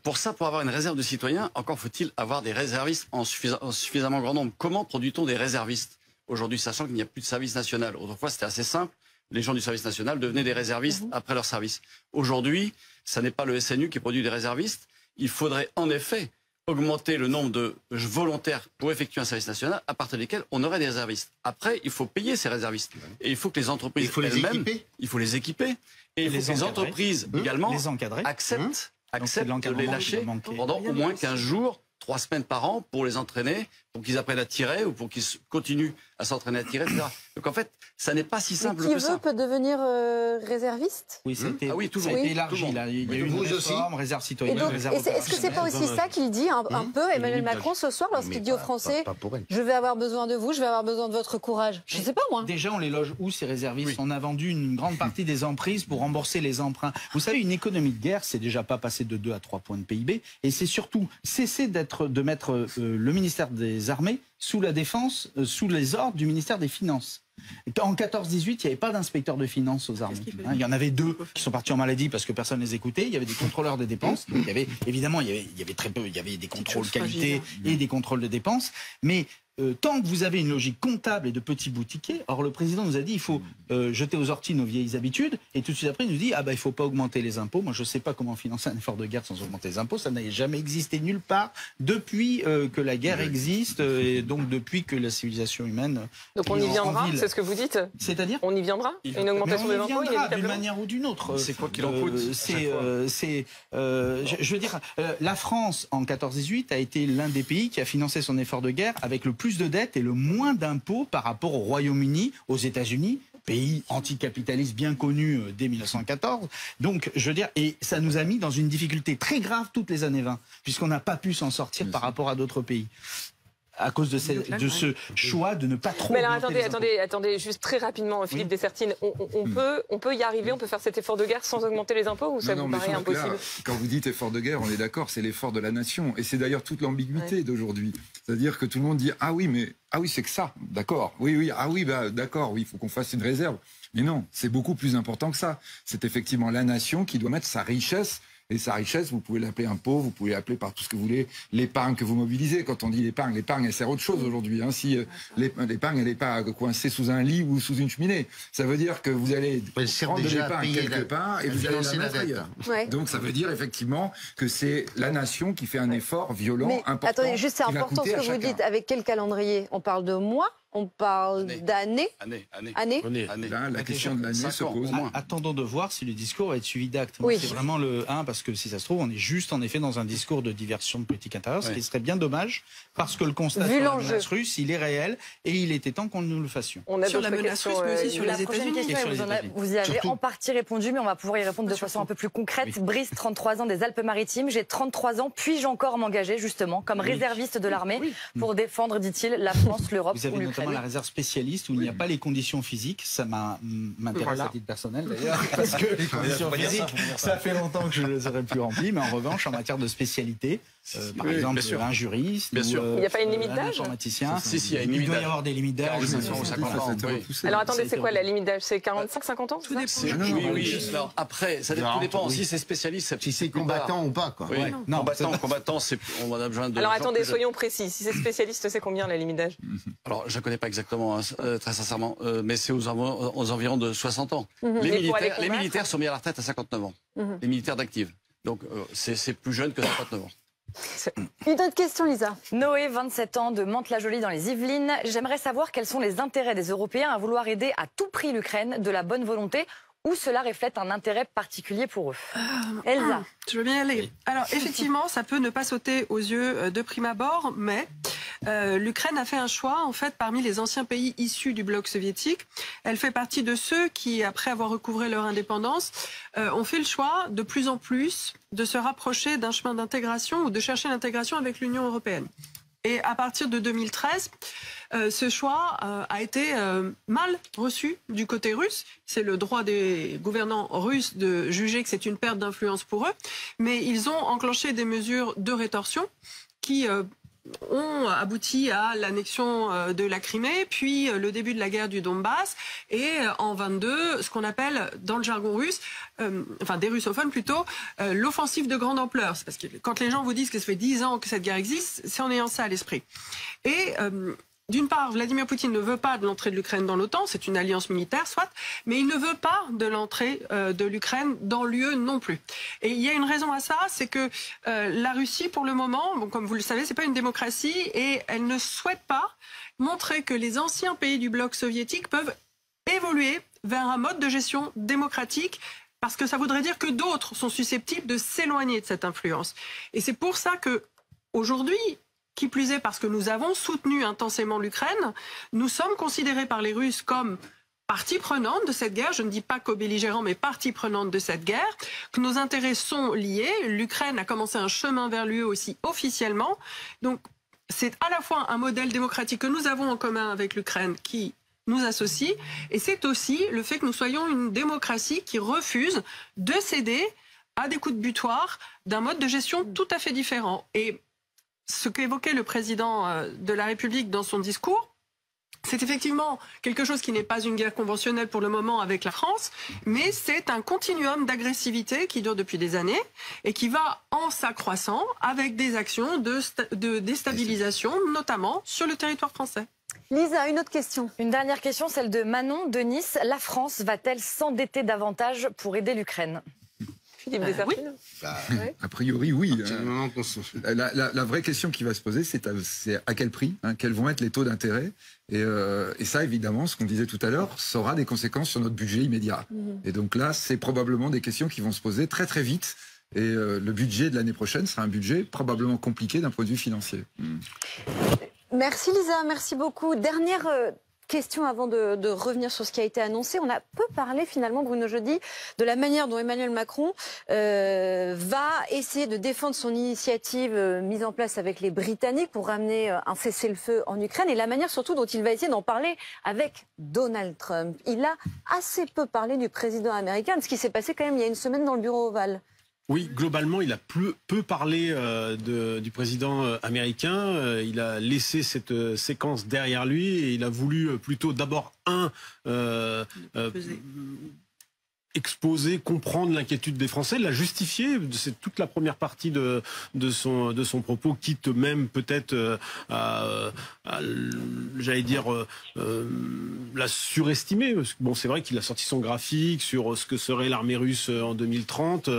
pour avoir une réserve de citoyens, encore faut-il avoir des réservistes en suffisamment grand nombre. Comment produit-on des réservistes aujourd'hui, sachant qu'il n'y a plus de service national? Autrefois, c'était assez simple. Les gens du service national devenaient des réservistes après leur service. Aujourd'hui, ça n'est pas le SNU qui produit des réservistes. Il faudrait en effet augmenter le nombre de volontaires pour effectuer un service national, à partir desquels on aurait des réservistes. Après, il faut payer ces réservistes. Et il faut que les entreprises elles-mêmes, il faut les équiper. Et il faut que les entreprises également acceptent de les lâcher pendant au moins 15 jours, 3 semaines par an pour les entraîner, pour qu'ils apprennent à tirer ou pour qu'ils continuent à s'entraîner à tirer, etc. Donc en fait, ça n'est pas si simple que ça. Qui veut peut devenir réserviste? Oui, c'était élargi. Il y a eu une réforme, réserve citoyenne, réserve. Est-ce que c'est pas aussi ça qu'il dit un peu, Emmanuel Macron, ce soir, lorsqu'il dit aux Français je vais avoir besoin de vous, je vais avoir besoin de votre courage? Je sais pas, moi. Déjà, on les loge où, ces réservistes? On a vendu une grande partie des emprises pour rembourser les emprunts. Vous savez, une économie de guerre, c'est déjà pas passé de 2 à 3 points de PIB. Et c'est surtout cesser de mettre le ministère des Armées sous la défense, sous les ordres du ministère des Finances. En 14-18, il n'y avait pas d'inspecteur de finances aux armées. Il y en avait 2 qui sont partis en maladie parce que personne ne les écoutait. Il y avait des contrôleurs des dépenses. Il y avait, évidemment, il y avait très peu. Il y avait des contrôles qualité et des contrôles de dépenses. Mais tant que vous avez une logique comptable et de petits boutiquiers, or le président nous a dit il faut jeter aux orties nos vieilles habitudes, et tout de suite après il nous dit il faut pas augmenter les impôts. Moi je ne sais pas comment financer un effort de guerre sans augmenter les impôts, ça n'a jamais existé nulle part depuis que la guerre existe, et donc depuis que la civilisation humaine. Donc on y viendra, c'est ce que vous dites? C'est-à-dire on y viendra? Une augmentation des impôts d'une manière ou d'une autre. C'est quoi qu'il en coûte? Je veux dire, la France en 14-18 a été l'un des pays qui a financé son effort de guerre avec le plus de dettes et le moins d'impôts par rapport au Royaume-Uni, aux États-Unis, pays anticapitaliste bien connu dès 1914. Donc, je veux dire, et ça nous a mis dans une difficulté très grave toutes les années 20, puisqu'on n'a pas pu s'en sortir par rapport à d'autres pays. À cause de ce choix de ne pas trop... Mais alors attendez, juste très rapidement, Philippe Dessertine, on peut y arriver, on peut faire cet effort de guerre sans augmenter les impôts, ou ça vous paraît impossible? Là, quand vous dites effort de guerre, on est d'accord, c'est l'effort de la nation. Et c'est d'ailleurs toute l'ambiguïté d'aujourd'hui. C'est-à-dire que tout le monde dit ah oui, c'est que ça, d'accord, d'accord, il faut qu'on fasse une réserve. Mais non, c'est beaucoup plus important que ça. C'est effectivement la nation qui doit mettre sa richesse. Et sa richesse, vous pouvez l'appeler impôt, vous pouvez l'appeler par tout ce que vous voulez, l'épargne que vous mobilisez. Quand on dit l'épargne, elle sert à autre chose aujourd'hui. Si l'épargne, elle n'est pas coincée sous un lit ou sous une cheminée. Ça veut dire que vous allez prendre de l'épargne quelque part et vous allez la mettre ailleurs. Ouais. Donc ça veut dire effectivement que c'est la nation qui fait un effort violent, important. Attendez, juste c'est important ce que vous dites. Avec quel calendrier? On parle de mois? On parle d'années. Année. Là, la question de l'année se pose. Attendons de voir si le discours va être suivi d'actes. Oui. C'est vraiment le 1, parce que si ça se trouve, on est juste en effet dans un discours de diversion de politique intérieure, ce qui serait bien dommage, parce que le constat sur la menace russe, il est réel, et il était temps qu'on nous le fassions. On a sur la menace russe, mais aussi sur les États-Unis. Vous y avez en partie répondu, mais on va pouvoir y répondre de façon un peu plus concrète. Brice, 33 ans, des Alpes-Maritimes. J'ai 33 ans. Puis-je encore m'engager, justement, comme réserviste de l'armée, pour défendre, dit-il, la France, l'Europe ou l'Ukraine? Vous avez notamment la réserve spécialiste où il n'y a pas les conditions physiques. Ça m'intéresse à titre personnel, d'ailleurs, parce que les conditions physiques, ça fait longtemps que je ne les aurais plus remplies. Mais en revanche, en matière de spécialité, par exemple, un juriste, il n'y a pas une limite un d'âge? informaticien. Si, il y a une limite Il doit y d'âge. avoir des limites d'âge. Alors attendez, c'est quoi la limite d'âge? C'est 45, 50 ans? Tout dépend. Oui. Alors, après, ça dépend. Si c'est spécialiste, si c'est combattant ou pas, quoi. Oui. Combattant, on a besoin de... Alors attendez, soyons précis. Si c'est spécialiste, c'est combien la limite d'âge? Alors, je ne connais pas exactement, très sincèrement, mais c'est aux environs de 60 ans. Les militaires sont mis à la retraite à 59 ans. Les militaires d'active. Donc, c'est plus jeune que 59 ans. Une autre question, Lisa. Noé, 27 ans, de Mantes-la-Jolie dans les Yvelines. J'aimerais savoir quels sont les intérêts des Européens à vouloir aider à tout prix l'Ukraine, de la bonne volonté, ou cela reflète un intérêt particulier pour eux. Elsa. Je veux bien y aller. Alors, effectivement, ça peut ne pas sauter aux yeux de prime abord, mais l'Ukraine a fait un choix, en fait, parmi les anciens pays issus du bloc soviétique. Elle fait partie de ceux qui, après avoir recouvré leur indépendance, ont fait le choix, de plus en plus, de se rapprocher d'un chemin d'intégration ou de chercher l'intégration avec l'Union européenne. Et à partir de 2013, ce choix a été mal reçu du côté russe. C'est le droit des gouvernants russes de juger que c'est une perte d'influence pour eux. Mais ils ont enclenché des mesures de rétorsion qui ont abouti à l'annexion de la Crimée, puis le début de la guerre du Donbass, et en 22, ce qu'on appelle, dans le jargon russe, enfin des russophones plutôt, l'offensive de grande ampleur. C'est parce que quand les gens vous disent que ça fait 10 ans que cette guerre existe, c'est en ayant ça à l'esprit. Et d'une part, Vladimir Poutine ne veut pas de l'entrée de l'Ukraine dans l'OTAN, c'est une alliance militaire, soit, mais il ne veut pas de l'entrée de l'Ukraine dans l'UE non plus. Et il y a une raison à ça, c'est que la Russie, pour le moment, bon, comme vous le savez, c'est pas une démocratie, et elle ne souhaite pas montrer que les anciens pays du bloc soviétique peuvent évoluer vers un mode de gestion démocratique, parce que ça voudrait dire que d'autres sont susceptibles de s'éloigner de cette influence. Et c'est pour ça que, aujourd'hui, qui plus est parce que nous avons soutenu intensément l'Ukraine, nous sommes considérés par les Russes comme partie prenante de cette guerre, je ne dis pas co-belligérant, mais partie prenante de cette guerre, que nos intérêts sont liés. L'Ukraine a commencé un chemin vers l'UE aussi officiellement. Donc c'est à la fois un modèle démocratique que nous avons en commun avec l'Ukraine qui nous associe, et c'est aussi le fait que nous soyons une démocratie qui refuse de céder à des coups de butoir d'un mode de gestion tout à fait différent. Et ce qu'évoquait le président de la République dans son discours, c'est effectivement quelque chose qui n'est pas une guerre conventionnelle pour le moment avec la France, mais c'est un continuum d'agressivité qui dure depuis des années et qui va en s'accroissant avec des actions de déstabilisation, notamment sur le territoire français. Lisa, une autre question. Une dernière question, celle de Manon de Nice. La France va-t-elle s'endetter davantage pour aider l'Ukraine ? Oui. A priori, oui. La vraie question qui va se poser, c'est à quel prix, quels vont être les taux d'intérêt. Et ça, évidemment, ce qu'on disait tout à l'heure, ça aura des conséquences sur notre budget immédiat. Et donc là, c'est probablement des questions qui vont se poser très très vite. Et le budget de l'année prochaine sera un budget probablement compliqué d'un point de vue financier. Merci Lisa, merci beaucoup. Dernière question avant de revenir sur ce qui a été annoncé. On a peu parlé finalement, Bruno Jeudi, de la manière dont Emmanuel Macron va essayer de défendre son initiative mise en place avec les Britanniques pour ramener un cessez-le-feu en Ukraine, et la manière surtout dont il va essayer d'en parler avec Donald Trump. Il a assez peu parlé du président américain, de ce qui s'est passé quand même il y a une semaine dans le bureau ovale. Oui, globalement, il a peu parlé du président américain. Il a laissé cette séquence derrière lui et il a voulu plutôt d'abord exposer, comprendre l'inquiétude des Français, la justifier. C'est toute la première partie de son propos, quitte même peut-être j'allais dire, la surestimer. Bon, c'est vrai qu'il a sorti son graphique sur ce que serait l'armée russe en 2030.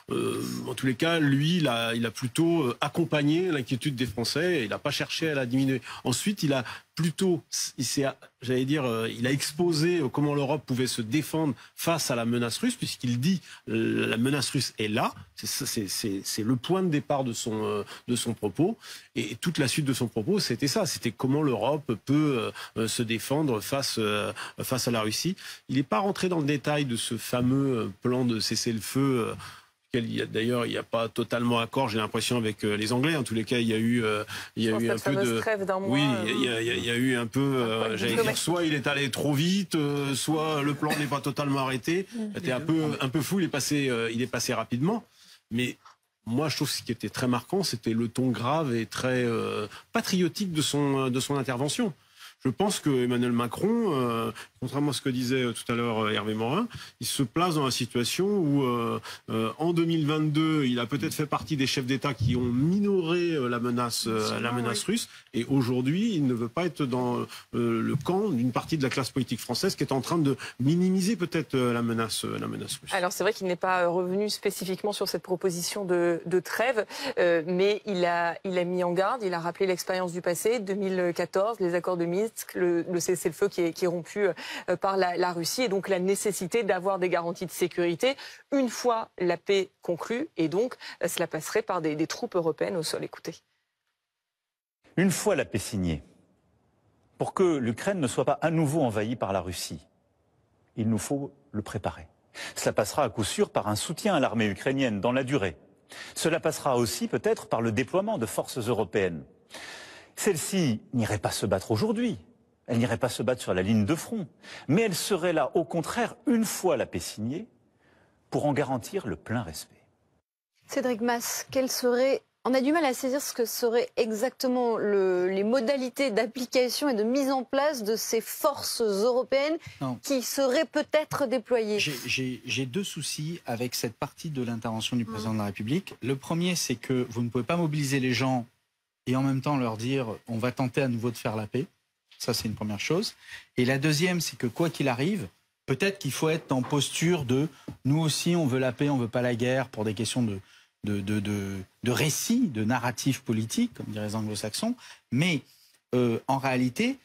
en tous les cas, lui, il a plutôt accompagné l'inquiétude des Français et il n'a pas cherché à la diminuer. Ensuite, il a plutôt, j'allais dire, il a exposé comment l'Europe pouvait se défendre face à la menace russe, puisqu'il dit la menace russe est là. C'est le point de départ de son propos. Et toute la suite de son propos, c'était ça. C'était comment l'Europe peut se défendre face à la Russie. Il n'est pas rentré dans le détail de ce fameux plan de cessez-le-feu. D'ailleurs, il n'y a pas totalement accord, j'ai l'impression, avec les Anglais. En tous les cas, il y a eu un peu de trêve d'un mois. Oui, il y a eu un peu. J'allais dire, soit il est allé trop vite, soit le plan n'est pas totalement arrêté. C'était un peu fou. Il est passé rapidement. Mais moi, je trouve que ce qui était très marquant, c'était le ton grave et très patriotique de son intervention. Je pense que Emmanuel Macron, contrairement à ce que disait tout à l'heure Hervé Morin, il se place dans la situation où, en 2022, il a peut-être fait partie des chefs d'État qui ont minoré la menace russe, et aujourd'hui, il ne veut pas être dans le camp d'une partie de la classe politique française qui est en train de minimiser peut-être la menace russe. Alors c'est vrai qu'il n'est pas revenu spécifiquement sur cette proposition de trêve, mais il a mis en garde, il a rappelé l'expérience du passé, 2014, les accords de Minsk, le cessez-le-feu qui est rompu par la Russie, et donc la nécessité d'avoir des garanties de sécurité une fois la paix conclue, et donc cela passerait par des troupes européennes au sol. Écoutez. Une fois la paix signée, pour que l'Ukraine ne soit pas à nouveau envahie par la Russie, il nous faut le préparer. Cela passera à coup sûr par un soutien à l'armée ukrainienne dans la durée. Cela passera aussi peut-être par le déploiement de forces européennes. Celles-ci n'iraient pas se battre aujourd'hui, elles n'iraient pas se battre sur la ligne de front, mais elles seraient là, au contraire, une fois la paix signée, pour en garantir le plein respect. Cédric Masse, on a du mal à saisir ce que seraient exactement les modalités d'application et de mise en place de ces forces européennes qui seraient peut-être déployées. J'ai deux soucis avec cette partie de l'intervention du président de la République. Le premier, c'est que vous ne pouvez pas mobiliser les gens et en même temps leur dire on va tenter à nouveau de faire la paix. Ça, c'est une première chose. Et la deuxième, c'est que quoi qu'il arrive, peut-être qu'il faut être en posture de nous aussi, on veut la paix, on veut pas la guerre, pour des questions de récit, de narratif politique, comme diraient les anglo-saxons. Mais en réalité,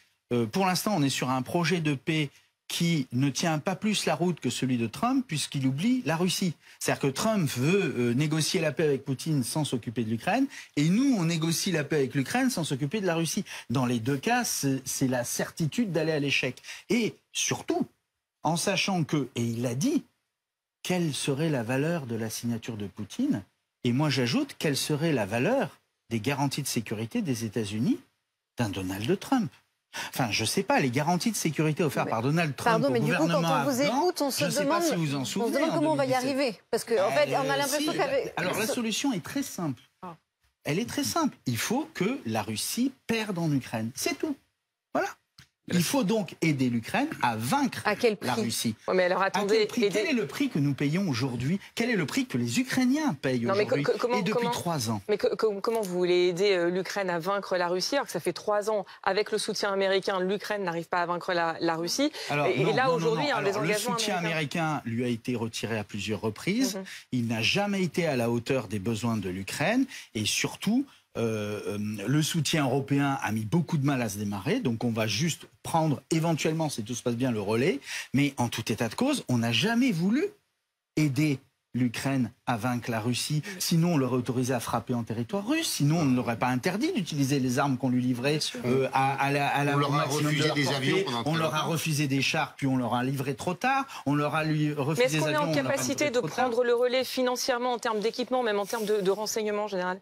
pour l'instant, on est sur un projet de paix qui ne tient pas plus la route que celui de Trump, puisqu'il oublie la Russie. C'est-à-dire que Trump veut négocier la paix avec Poutine sans s'occuper de l'Ukraine, et nous, on négocie la paix avec l'Ukraine sans s'occuper de la Russie. Dans les deux cas, c'est la certitude d'aller à l'échec. Et surtout, en sachant que, et il l'a dit, quelle serait la valeur de la signature de Poutine? Et moi, j'ajoute, quelle serait la valeur des garanties de sécurité des États-Unis d'un Donald Trump? Enfin, je ne sais pas, les garanties de sécurité offertes par Donald Trump au gouvernement quand on vous écoute, on se demande comment on va y arriver. Parce qu'en fait, on a l'impression qu'avec... Alors, la solution est très simple. Elle est très simple. Il faut que la Russie perde en Ukraine. C'est tout. Voilà. Il faut donc aider l'Ukraine à vaincre la Russie. Mais alors, attendez, quel est le prix que nous payons aujourd'hui? Quel est le prix que les Ukrainiens payent aujourd'hui et depuis 3 ans? Mais comment vous voulez aider l'Ukraine à vaincre la Russie alors que ça fait 3 ans, avec le soutien américain, l'Ukraine n'arrive pas à vaincre la Russie? Alors, aujourd'hui, il y a un désengagement. Le soutien américain lui a été retiré à plusieurs reprises. Il n'a jamais été à la hauteur des besoins de l'Ukraine. Et surtout, le soutien européen a mis beaucoup de mal à se démarrer, donc on va juste prendre éventuellement, si tout se passe bien, le relais, mais en tout état de cause, on n'a jamais voulu aider l'Ukraine à vaincre la Russie, sinon on l'aurait autorisé à frapper en territoire russe, sinon on ne l'aurait pas interdit d'utiliser les armes qu'on lui livrait à la on leur a refusé des avions on leur a refusé des chars, puis on leur a livré trop tard, on leur a refusé des avions. Mais est-ce qu'on est en capacité de prendre le relais financièrement, en termes d'équipement, même en termes de renseignement en général?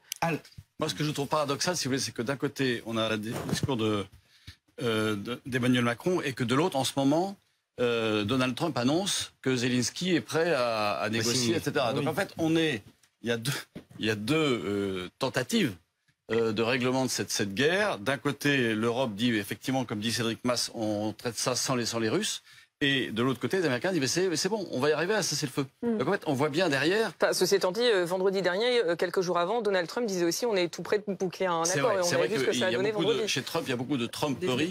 Moi, ce que je trouve paradoxal, si vous voulez, c'est que d'un côté, on a le discours d'Emmanuel Macron, et que de l'autre, en ce moment, Donald Trump annonce que Zelensky est prêt à négocier, etc. Donc en fait, il y a deux tentatives de règlement de cette guerre. D'un côté, l'Europe dit, effectivement, comme dit Cédric Masse, on traite ça sans les Russes. Et de l'autre côté, les Américains disent mais c'est bon, on va y arriver à cesser le feu. Donc en fait, on voit bien derrière. Ceci étant dit, vendredi dernier, quelques jours avant, Donald Trump disait aussi on est tout près de boucler un accord. Et on a vu ce que ça a donné vendredi. Chez Trump, il y a beaucoup de Trumperie.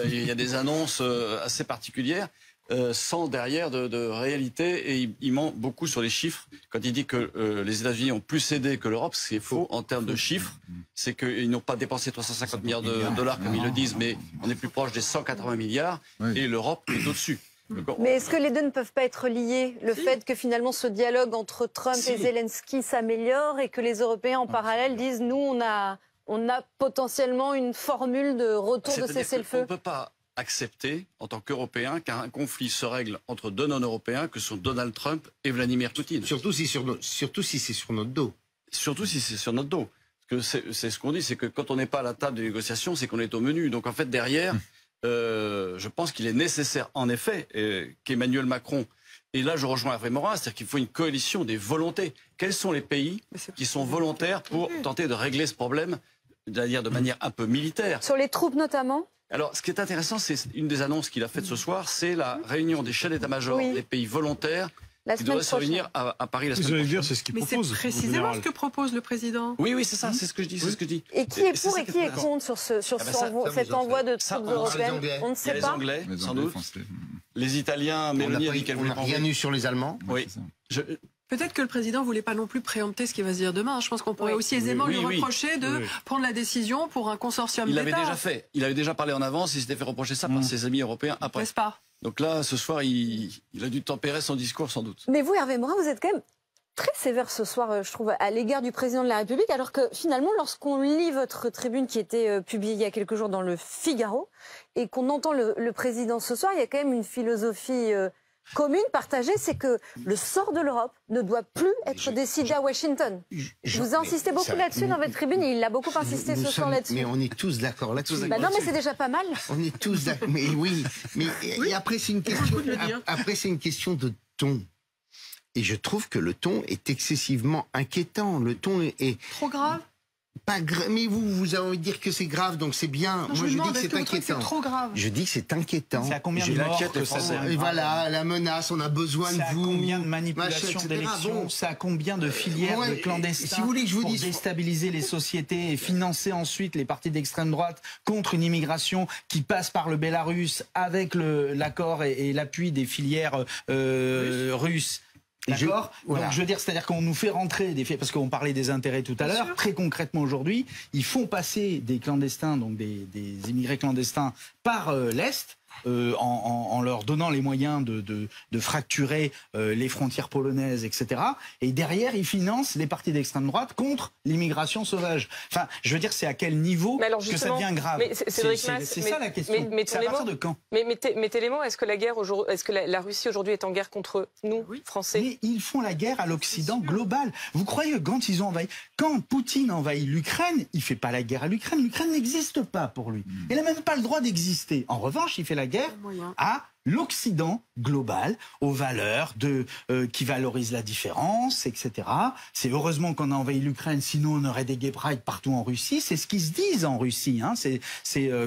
Il y a des annonces assez particulières. sans derrière de réalité, et il ment beaucoup sur les chiffres. Quand il dit que les États-Unis ont plus cédé que l'Europe, ce qui est faux en termes de chiffres. C'est qu'ils n'ont pas dépensé 350 milliards de dollars comme ils le disent, mais on est plus proche des 180 milliards, et l'Europe est au-dessus. Mais est-ce que les deux ne peuvent pas être liés? Le fait que finalement ce dialogue entre Trump et Zelensky s'améliore et que les Européens en parallèle disent nous on a potentiellement une formule de retour de cessez-le-feu. On ne peut pas accepter en tant qu'Européens qu'un conflit se règle entre deux non-Européens que sont Donald Trump et Vladimir Poutine. Surtout si c'est sur notre dos. Surtout si c'est sur notre dos. Parce que c'est ce qu'on dit, c'est que quand on n'est pas à la table des négociations, c'est qu'on est au menu. Donc en fait derrière... je pense qu'il est nécessaire, en effet, qu'Emmanuel Macron, et là je rejoins Hervé Morin, c'est-à-dire qu'il faut une coalition des volontés. Quels sont les pays qui sont volontaires pour tenter de régler ce problème, c'est-à-dire de manière un peu militaire? Sur les troupes notamment? Alors, ce qui est intéressant, c'est une des annonces qu'il a faites ce soir, c'est la réunion des chefs d'état-major des pays volontaires qui devraient se réunir à Paris la semaine prochaine. C'est ce qu'il propose. Mais c'est précisément ce que propose le président. Oui, c'est ça, c'est ce que je dis. C'est ce que je dis. Et qui est pour et qui est contre sur cet envoi de troupes européennes? On ne sait pas. Il y a les Anglais, sans doute. Les Italiens, Mélanie a dit qu'elle voulait pas. On n'a rien eu sur les Allemands. Oui. Peut-être que le président ne voulait pas non plus préempter ce qui va se dire demain. Je pense qu'on pourrait aussi aisément lui reprocher de prendre la décision pour un consortium d'États. Il l'avait déjà fait. Il avait déjà parlé en avance. Il s'était fait reprocher ça par ses amis européens après. N'est-ce pas? Donc là, ce soir, il a dû tempérer son discours sans doute. Mais vous, Hervé Morin, vous êtes quand même très sévère ce soir, je trouve, à l'égard du président de la République, alors que finalement, lorsqu'on lit votre tribune qui était publiée il y a quelques jours dans le Figaro, et qu'on entend le président ce soir, il y a quand même une philosophie commune, partagée, c'est que le sort de l'Europe ne doit plus être décidé à Washington. Vous insistez beaucoup là-dessus dans votre tribune, et il a beaucoup insisté ce soir là-dessus. Mais on est tous d'accord là-dessus. Bah non, mais c'est déjà pas mal. On est tous d'accord. Mais oui, mais et après c'est une question. Après c'est une question de ton. Et je trouve que le ton est excessivement inquiétant. Le ton est trop grave. Pas mais vous avez envie de dire que c'est grave, donc c'est bien. Non, moi je dis que c'est inquiétant. C'est trop grave. Je dis que c'est inquiétant. C'est à combien de morts que ça sert? Et voilà, la menace, on a besoin de vous. C'est à combien de manipulations d'élections? C'est à combien de filières de clandestins si vous voulez que je vous pour dise... déstabiliser les sociétés et financer ensuite les partis d'extrême droite contre une immigration qui passe par le Bélarus avec l'accord et l'appui des filières russes? D'accord. Voilà. Donc je veux dire, c'est-à-dire qu'on nous fait rentrer des faits, parce qu'on parlait des intérêts tout à l'heure. Très concrètement aujourd'hui, ils font passer des clandestins, donc des immigrés clandestins, par l'Est. En leur donnant les moyens de fracturer les frontières polonaises, etc. Et derrière, ils financent les partis d'extrême droite contre l'immigration sauvage. Enfin, je veux dire, c'est à quel niveau que ça devient grave? C'est ça la question. C'est à partir de quand? Mais mettez les mots. Est-ce que la guerre aujourd'hui, est-ce que la Russie aujourd'hui est en guerre contre nous, Français? Mais ils font la guerre à l'Occident global. Vous croyez que quand ils ont envahi, quand Poutine envahit l'Ukraine, il fait pas la guerre à l'Ukraine. L'Ukraine n'existe pas pour lui. Il n'a même pas le droit d'exister. En revanche, il fait la guerre à l'Occident global, aux valeurs qui valorisent la différence, etc. C'est heureusement qu'on a envahi l'Ukraine, sinon on aurait des gay pride partout en Russie. C'est ce qu'ils se disent en Russie. Hein.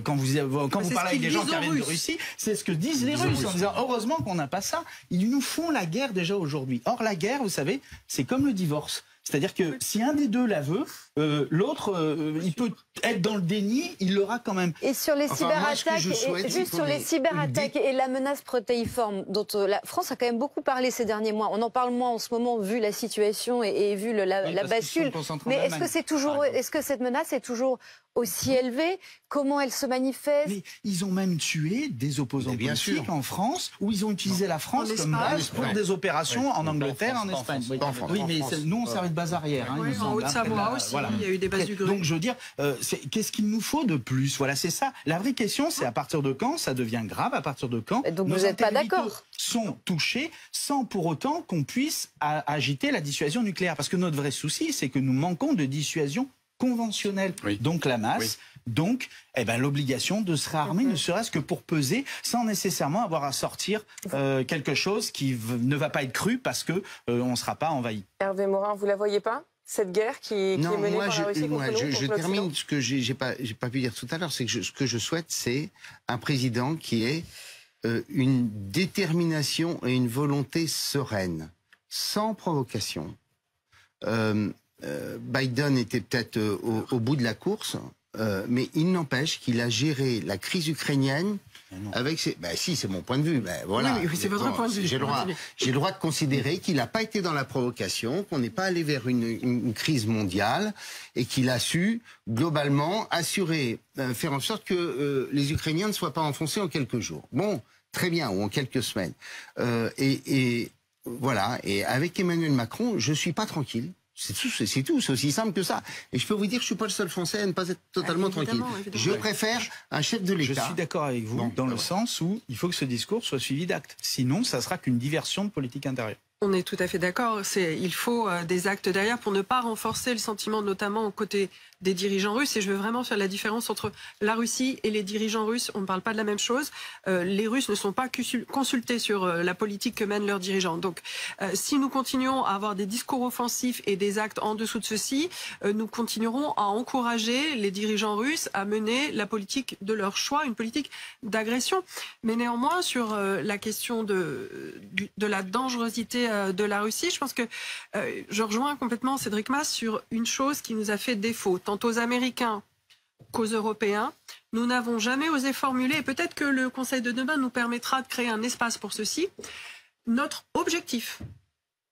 Quand vous parlez avec des gens qui viennent de Russie, c'est ce que disent les Russes en disant heureusement qu'on n'a pas ça. Ils nous font la guerre déjà aujourd'hui. Or la guerre, vous savez, c'est comme le divorce. C'est-à-dire que si un des deux la veut, l'autre, il peut être dans le déni, il l'aura quand même. Et sur les cyberattaques, juste sur les cyberattaques et la menace protéiforme, dont la France a quand même beaucoup parlé ces derniers mois. On en parle moins en ce moment vu la situation et vu la bascule. Mais est-ce que cette menace est toujours aussi élevée? Comment elle se manifeste? Mais ils ont même tué des opposants politiques en France, où ils ont utilisé la France comme base pour des opérations en Angleterre, en Espagne. Oui, mais nous on servait de base arrière. En Haute-Savoie aussi, il y a eu des bases du Gré. Donc je veux dire, qu'est-ce qu'il nous faut de plus? Voilà, c'est ça. La vraie question, c'est à partir de quand ça devient grave, à partir de quand donc vous n'êtes pas d'accord? Sont touchés sans pour autant qu'on puisse agiter la dissuasion nucléaire. Parce que notre vrai souci, c'est que nous manquons de dissuasion conventionnelle. Donc la masse. Donc, l'obligation de se réarmer, ne serait-ce que pour peser, sans nécessairement avoir à sortir quelque chose qui ne va pas être cru parce que on ne sera pas envahi. Hervé Morin, vous la voyez pas, cette guerre qui est menée par la Russie contre nous? Je termine ce que j'ai pas pu dire tout à l'heure, c'est que ce que je souhaite, c'est un président qui ait une détermination et une volonté sereine, sans provocation. Biden était peut-être au bout de la course. mais il n'empêche qu'il a géré la crise ukrainienne avec ses... Ben si, c'est mon point de vue. Ben voilà. Oui, c'est votre point de vue. J'ai le droit de considérer qu'il n'a pas été dans la provocation, qu'on n'est pas allé vers une crise mondiale et qu'il a su, globalement, assurer, faire en sorte que les Ukrainiens ne soient pas enfoncés en quelques jours. Bon, très bien, ou en quelques semaines. Voilà. Et avec Emmanuel Macron, je suis pas tranquille. C'est tout, c'est aussi simple que ça. Et je peux vous dire que je suis pas le seul Français à ne pas être totalement tranquille. Je préfère un chef de l'État. Je suis d'accord avec vous, dans le sens où il faut que ce discours soit suivi d'actes. Sinon, ça sera qu'une diversion de politique intérieure. On est tout à fait d'accord. Il faut des actes derrière pour ne pas renforcer le sentiment, notamment aux côtés des dirigeants russes. Et je veux vraiment faire la différence entre la Russie et les dirigeants russes. On ne parle pas de la même chose. Les Russes ne sont pas consultés sur la politique que mènent leurs dirigeants. Donc, si nous continuons à avoir des discours offensifs et des actes en dessous de ceci, nous continuerons à encourager les dirigeants russes à mener la politique de leur choix, une politique d'agression. Mais néanmoins, sur la question de la dangerosité de la Russie, je pense que je rejoins complètement Cédric Masse sur une chose qui nous a fait défaut, tant aux Américains qu'aux Européens. Nous n'avons jamais osé formuler, et peut-être que le Conseil de demain nous permettra de créer un espace pour ceci, notre objectif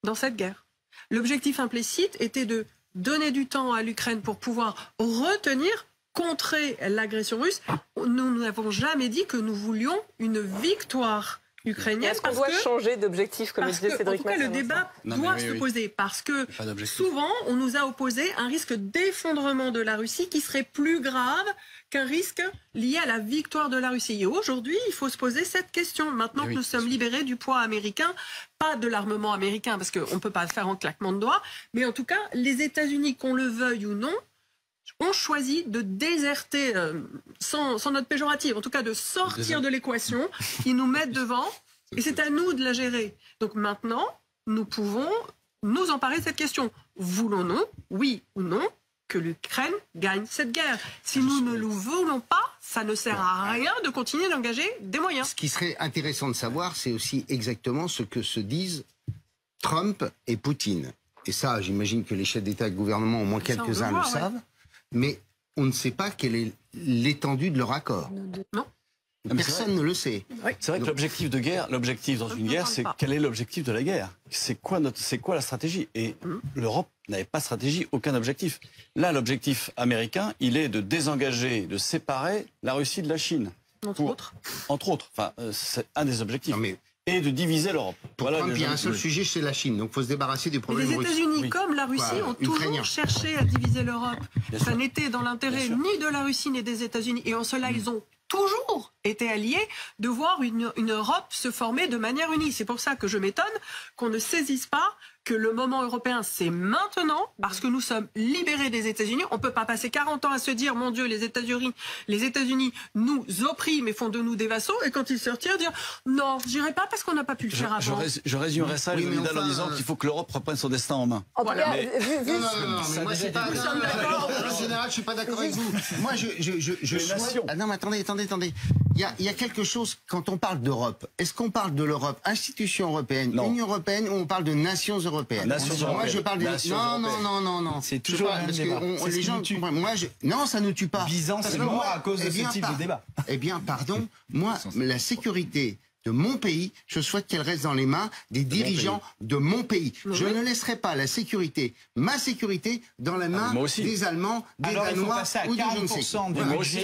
dans cette guerre. L'objectif implicite était de donner du temps à l'Ukraine pour pouvoir retenir, contrer l'agression russe. Nous n'avons jamais dit que nous voulions une victoire ukrainienne. Est-ce qu'on doit changer d'objectif, comme disait Cédric Masse? En tout cas, le débat doit se poser, parce que souvent, on nous a opposé un risque d'effondrement de la Russie qui serait plus grave qu'un risque lié à la victoire de la Russie. Et aujourd'hui, il faut se poser cette question. Maintenant que nous sommes libérés du poids américain, pas de l'armement américain, parce qu'on ne peut pas le faire en claquement de doigts, mais en tout cas, les États-Unis, qu'on le veuille ou non, ont choisi de déserter, sans notre péjorative, en tout cas de sortir de l'équation, ils nous mettent devant, et c'est à nous de la gérer. Donc maintenant, nous pouvons nous emparer de cette question. Voulons-nous, oui ou non, que l'Ukraine gagne cette guerre? Si nous ne le voulons pas, ça ne sert à rien de continuer d'engager des moyens. Ce qui serait intéressant de savoir, c'est aussi exactement ce que se disent Trump et Poutine. Et ça, j'imagine que les chefs d'État et de gouvernement, au moins quelques-uns le savent. Mais on ne sait pas quelle est l'étendue de leur accord. Non. Personne ne le sait. C'est vrai que l'objectif de guerre, l'objectif dans une guerre, c'est quel est l'objectif de la guerre? C'est quoi la stratégie? Et l'Europe n'avait pas de stratégie, aucun objectif. Là, l'objectif américain, il est de désengager, de séparer la Russie de la Chine. Entre autres. Entre autres. Enfin, c'est un des objectifs. Et de diviser l'Europe. Pour Trump, il y a un seul sujet, c'est la Chine. Donc il faut se débarrasser du problème russe. Les États-Unis, comme la Russie, ont toujours cherché à diviser l'Europe. Ça n'était dans l'intérêt ni de la Russie ni des États-Unis. Et en cela, ils ont toujours été alliés de voir une Europe se former de manière unie. C'est pour ça que je m'étonne qu'on ne saisisse pas que le moment européen, c'est maintenant, parce que nous sommes libérés des États-Unis. On ne peut pas passer 40 ans à se dire, mon Dieu, les États-Unis nous oppriment et font de nous des vassaux, et quand ils se retirent, dire, non, j'irai pas parce qu'on n'a pas pu le faire avant. Je résumerai ça, en disant qu'il faut que l'Europe reprenne son destin en main. Non, mais moi, c'est pas... En général, je suis pas d'accord avec vous. Moi, je souhaite... Ah non, mais attendez. Il y a quelque chose, quand on parle d'Europe, est-ce qu'on parle de l'Europe, institution européenne, Union européenne, ou on parle de nations européennes? Moi, je parle des... Non. C'est toujours parce que les gens comprennent. Moi, non, ça ne tue pas. Byzance est mort à cause de ce type de débat. Eh bien, pardon, moi, la sécurité de mon pays, je souhaite qu'elle reste dans les mains des dirigeants de mon pays. Je ne laisserai pas la sécurité, ma sécurité, dans les mains des Allemands, des Danois ou des je ne sais. Moi aussi,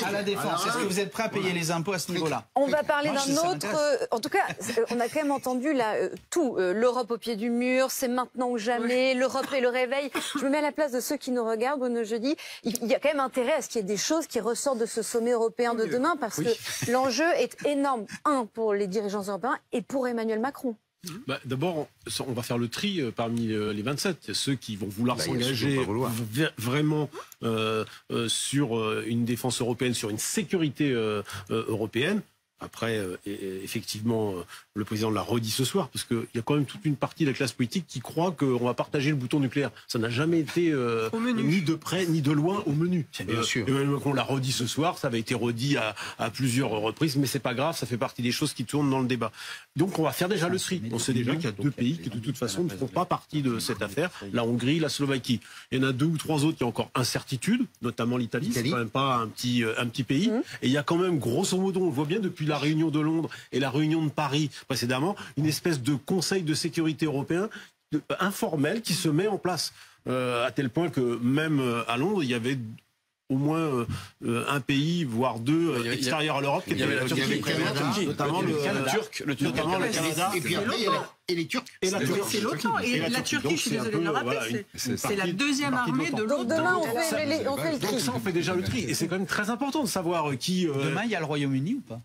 à la défense. Est-ce que vous êtes prêt à payer les impôts à ce niveau-là? On va parler d'un autre... En tout cas, on a quand même entendu là tout. L'Europe au pied du mur, c'est maintenant ou jamais, l'Europe et le réveil. Je me mets à la place de ceux qui nous regardent, Bruno Jeudi. Il y a quand même intérêt à ce qu'il y ait des choses qui ressortent de ce sommet européen de demain, parce que l'enjeu est énorme. Pour les dirigeants européens et pour Emmanuel Macron. D'abord, on va faire le tri parmi les 27. Ceux qui vont vouloir s'engager vraiment sur une défense européenne, sur une sécurité européenne. Après, effectivement, le président l'a redit ce soir, parce qu'il y a quand même toute une partie de la classe politique qui croit qu'on va partager le bouton nucléaire. Ça n'a jamais été ni de près ni de loin au menu. Bien sûr. Emmanuel Macron l'a redit ce soir, ça avait été redit à plusieurs reprises, mais c'est pas grave, ça fait partie des choses qui tournent dans le débat. Donc on va faire déjà le tri. On sait déjà qu'il y a 2 pays qui de toute façon ne font pas partie de cette affaire, la Hongrie, la Slovaquie. Il y en a 2 ou 3 autres qui ont encore incertitude, notamment l'Italie, c'est quand même pas un petit pays. Et il y a quand même, grosso modo, on le voit bien depuis la réunion de Londres et la réunion de Paris précédemment, une espèce de conseil de sécurité européen informel qui se met en place, à tel point que même à Londres, il y avait au moins un pays, voire 2 extérieurs à l'Europe, qui étaient la Turquie, notamment le Canada, et puis après, et les Turcs. Et c'est l'OTAN. Et la Turquie, je suis désolée de le rappeler, c'est la 2e armée de l'OTAN. Demain, on fait le tri. Donc ça, on fait déjà le tri. Et c'est quand même très important de savoir qui... Demain, il y a le Royaume-Uni ou pas?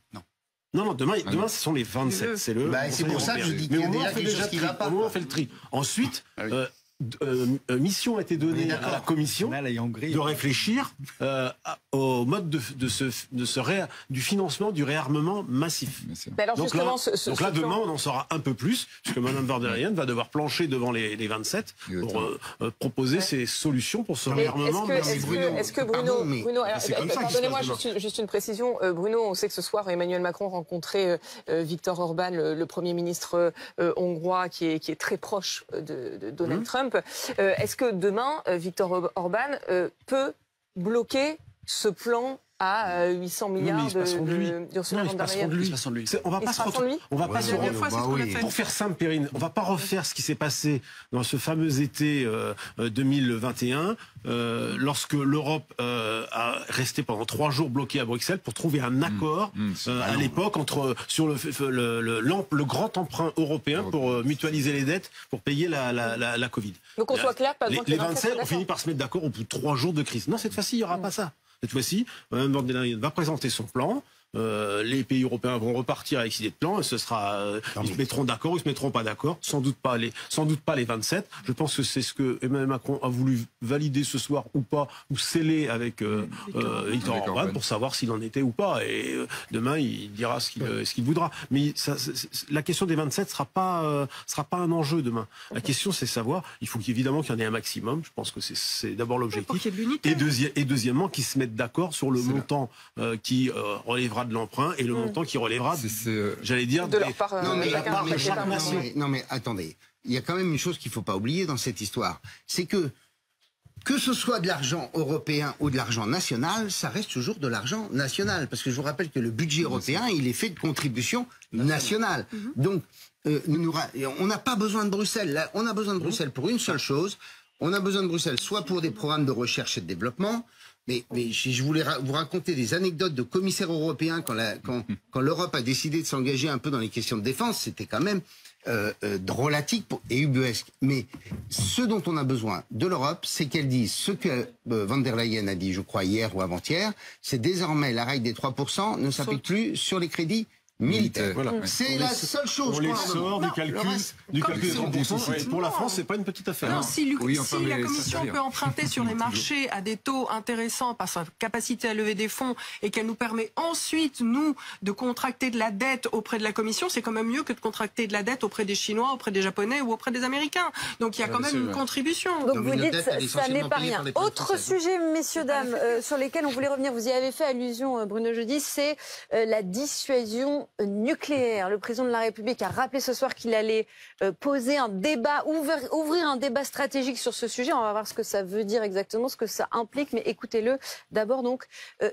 Non, demain, ce sont les 27. C'est c'est pour ça que je dis qu'il y a déjà quelque chose qui va pas. Au moins, on fait le tri. Ensuite... mission a été donnée à la Commission de réfléchir au mode du financement du réarmement massif. Mais alors donc là, demain, on en saura un peu plus, puisque Mme von der Leyen va devoir plancher devant les 27 pour proposer ses solutions pour ce réarmement. Est-ce que Bruno, pardonnez-moi juste une précision. Bruno, on sait que ce soir, Emmanuel Macron rencontrait Viktor Orban, le Premier ministre hongrois, qui est très proche de Donald Trump. Est-ce que demain, Viktor Orban peut bloquer ce plan à 800 milliards d'Ursula von der Leyen? On va pas se retrouver. Pour faire simple, Perrine, on va pas refaire ce qui s'est passé dans ce fameux été 2021, lorsque l'Europe a resté pendant 3 jours bloquée à Bruxelles pour trouver un accord à l'époque sur le grand emprunt européen pour mutualiser les dettes pour payer la Covid. Donc on soit clair, les 27 ont fini par se mettre d'accord au bout de 3 jours de crise. Non, cette fois-ci, il n'y aura pas ça. Cette fois-ci, Mme von der Leyen va présenter son plan. Les pays européens vont repartir avec cette idée de plan. Et ce sera, ils se mettront d'accord, ils se mettront pas d'accord. Sans doute pas les 27. Je pense que c'est ce que Emmanuel Macron a voulu valider ce soir ou pas, ou sceller avec Viktor Orban pour savoir s'il en était ou pas. Et demain, il dira ce qu'il voudra. Mais la question des 27 sera pas un enjeu demain. La question, c'est savoir. Il faut évidemment qu'il y en ait un maximum. Je pense que c'est d'abord l'objectif. Et deuxièmement, qu'ils se mettent d'accord sur le montant qui relèvera de l'emprunt et le montant qui relèvera, j'allais dire, de leur part, non mais attendez, il y a quand même une chose qu'il ne faut pas oublier dans cette histoire, c'est que ce soit de l'argent européen ou de l'argent national, ça reste toujours de l'argent national, parce que je vous rappelle que le budget européen, il est fait de contributions nationales. Donc, on n'a pas besoin de Bruxelles. Là, on a besoin de Bruxelles pour une seule chose. On a besoin de Bruxelles soit pour des programmes de recherche et de développement. Mais je voulais vous raconter des anecdotes de commissaires européens quand l'Europe a décidé de s'engager un peu dans les questions de défense. C'était quand même drôlatique et ubuesque. Mais ce dont on a besoin de l'Europe, c'est qu'elle dise ce que von der Leyen a dit, je crois, hier ou avant-hier, c'est désormais la règle des 3% ne s'applique plus sur les crédits militaire. Voilà. C'est la seule chose. On les sort du calcul des 30%. Pour la France, c'est pas une petite affaire. Non, si la Commission peut emprunter sur les marchés à des taux intéressants par sa capacité à lever des fonds et qu'elle nous permet ensuite, nous, de contracter de la dette auprès de la Commission, c'est quand même mieux que de contracter de la dette auprès des Chinois, auprès des Japonais ou auprès des Américains. Donc il y a quand même une contribution. Donc vous dites ça n'est pas rien. Autre sujet, messieurs, dames, sur lesquels on voulait revenir, vous y avez fait allusion, Bruno Jeudi, c'est la dissuasion nucléaire. Le président de la République a rappelé ce soir qu'il allait poser un débat, ouvrir un débat stratégique sur ce sujet. On va voir ce que ça veut dire exactement, ce que ça implique, mais écoutez-le d'abord donc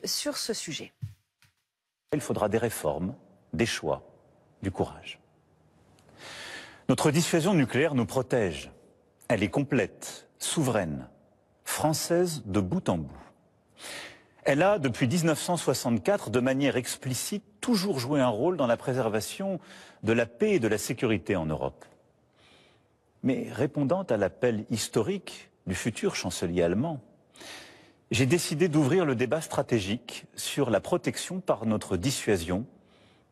sur ce sujet. Il faudra des réformes, des choix, du courage. Notre dissuasion nucléaire nous protège. Elle est complète, souveraine, française de bout en bout. Elle a, depuis 1964, de manière explicite, toujours joué un rôle dans la préservation de la paix et de la sécurité en Europe. Mais répondant à l'appel historique du futur chancelier allemand, j'ai décidé d'ouvrir le débat stratégique sur la protection par notre dissuasion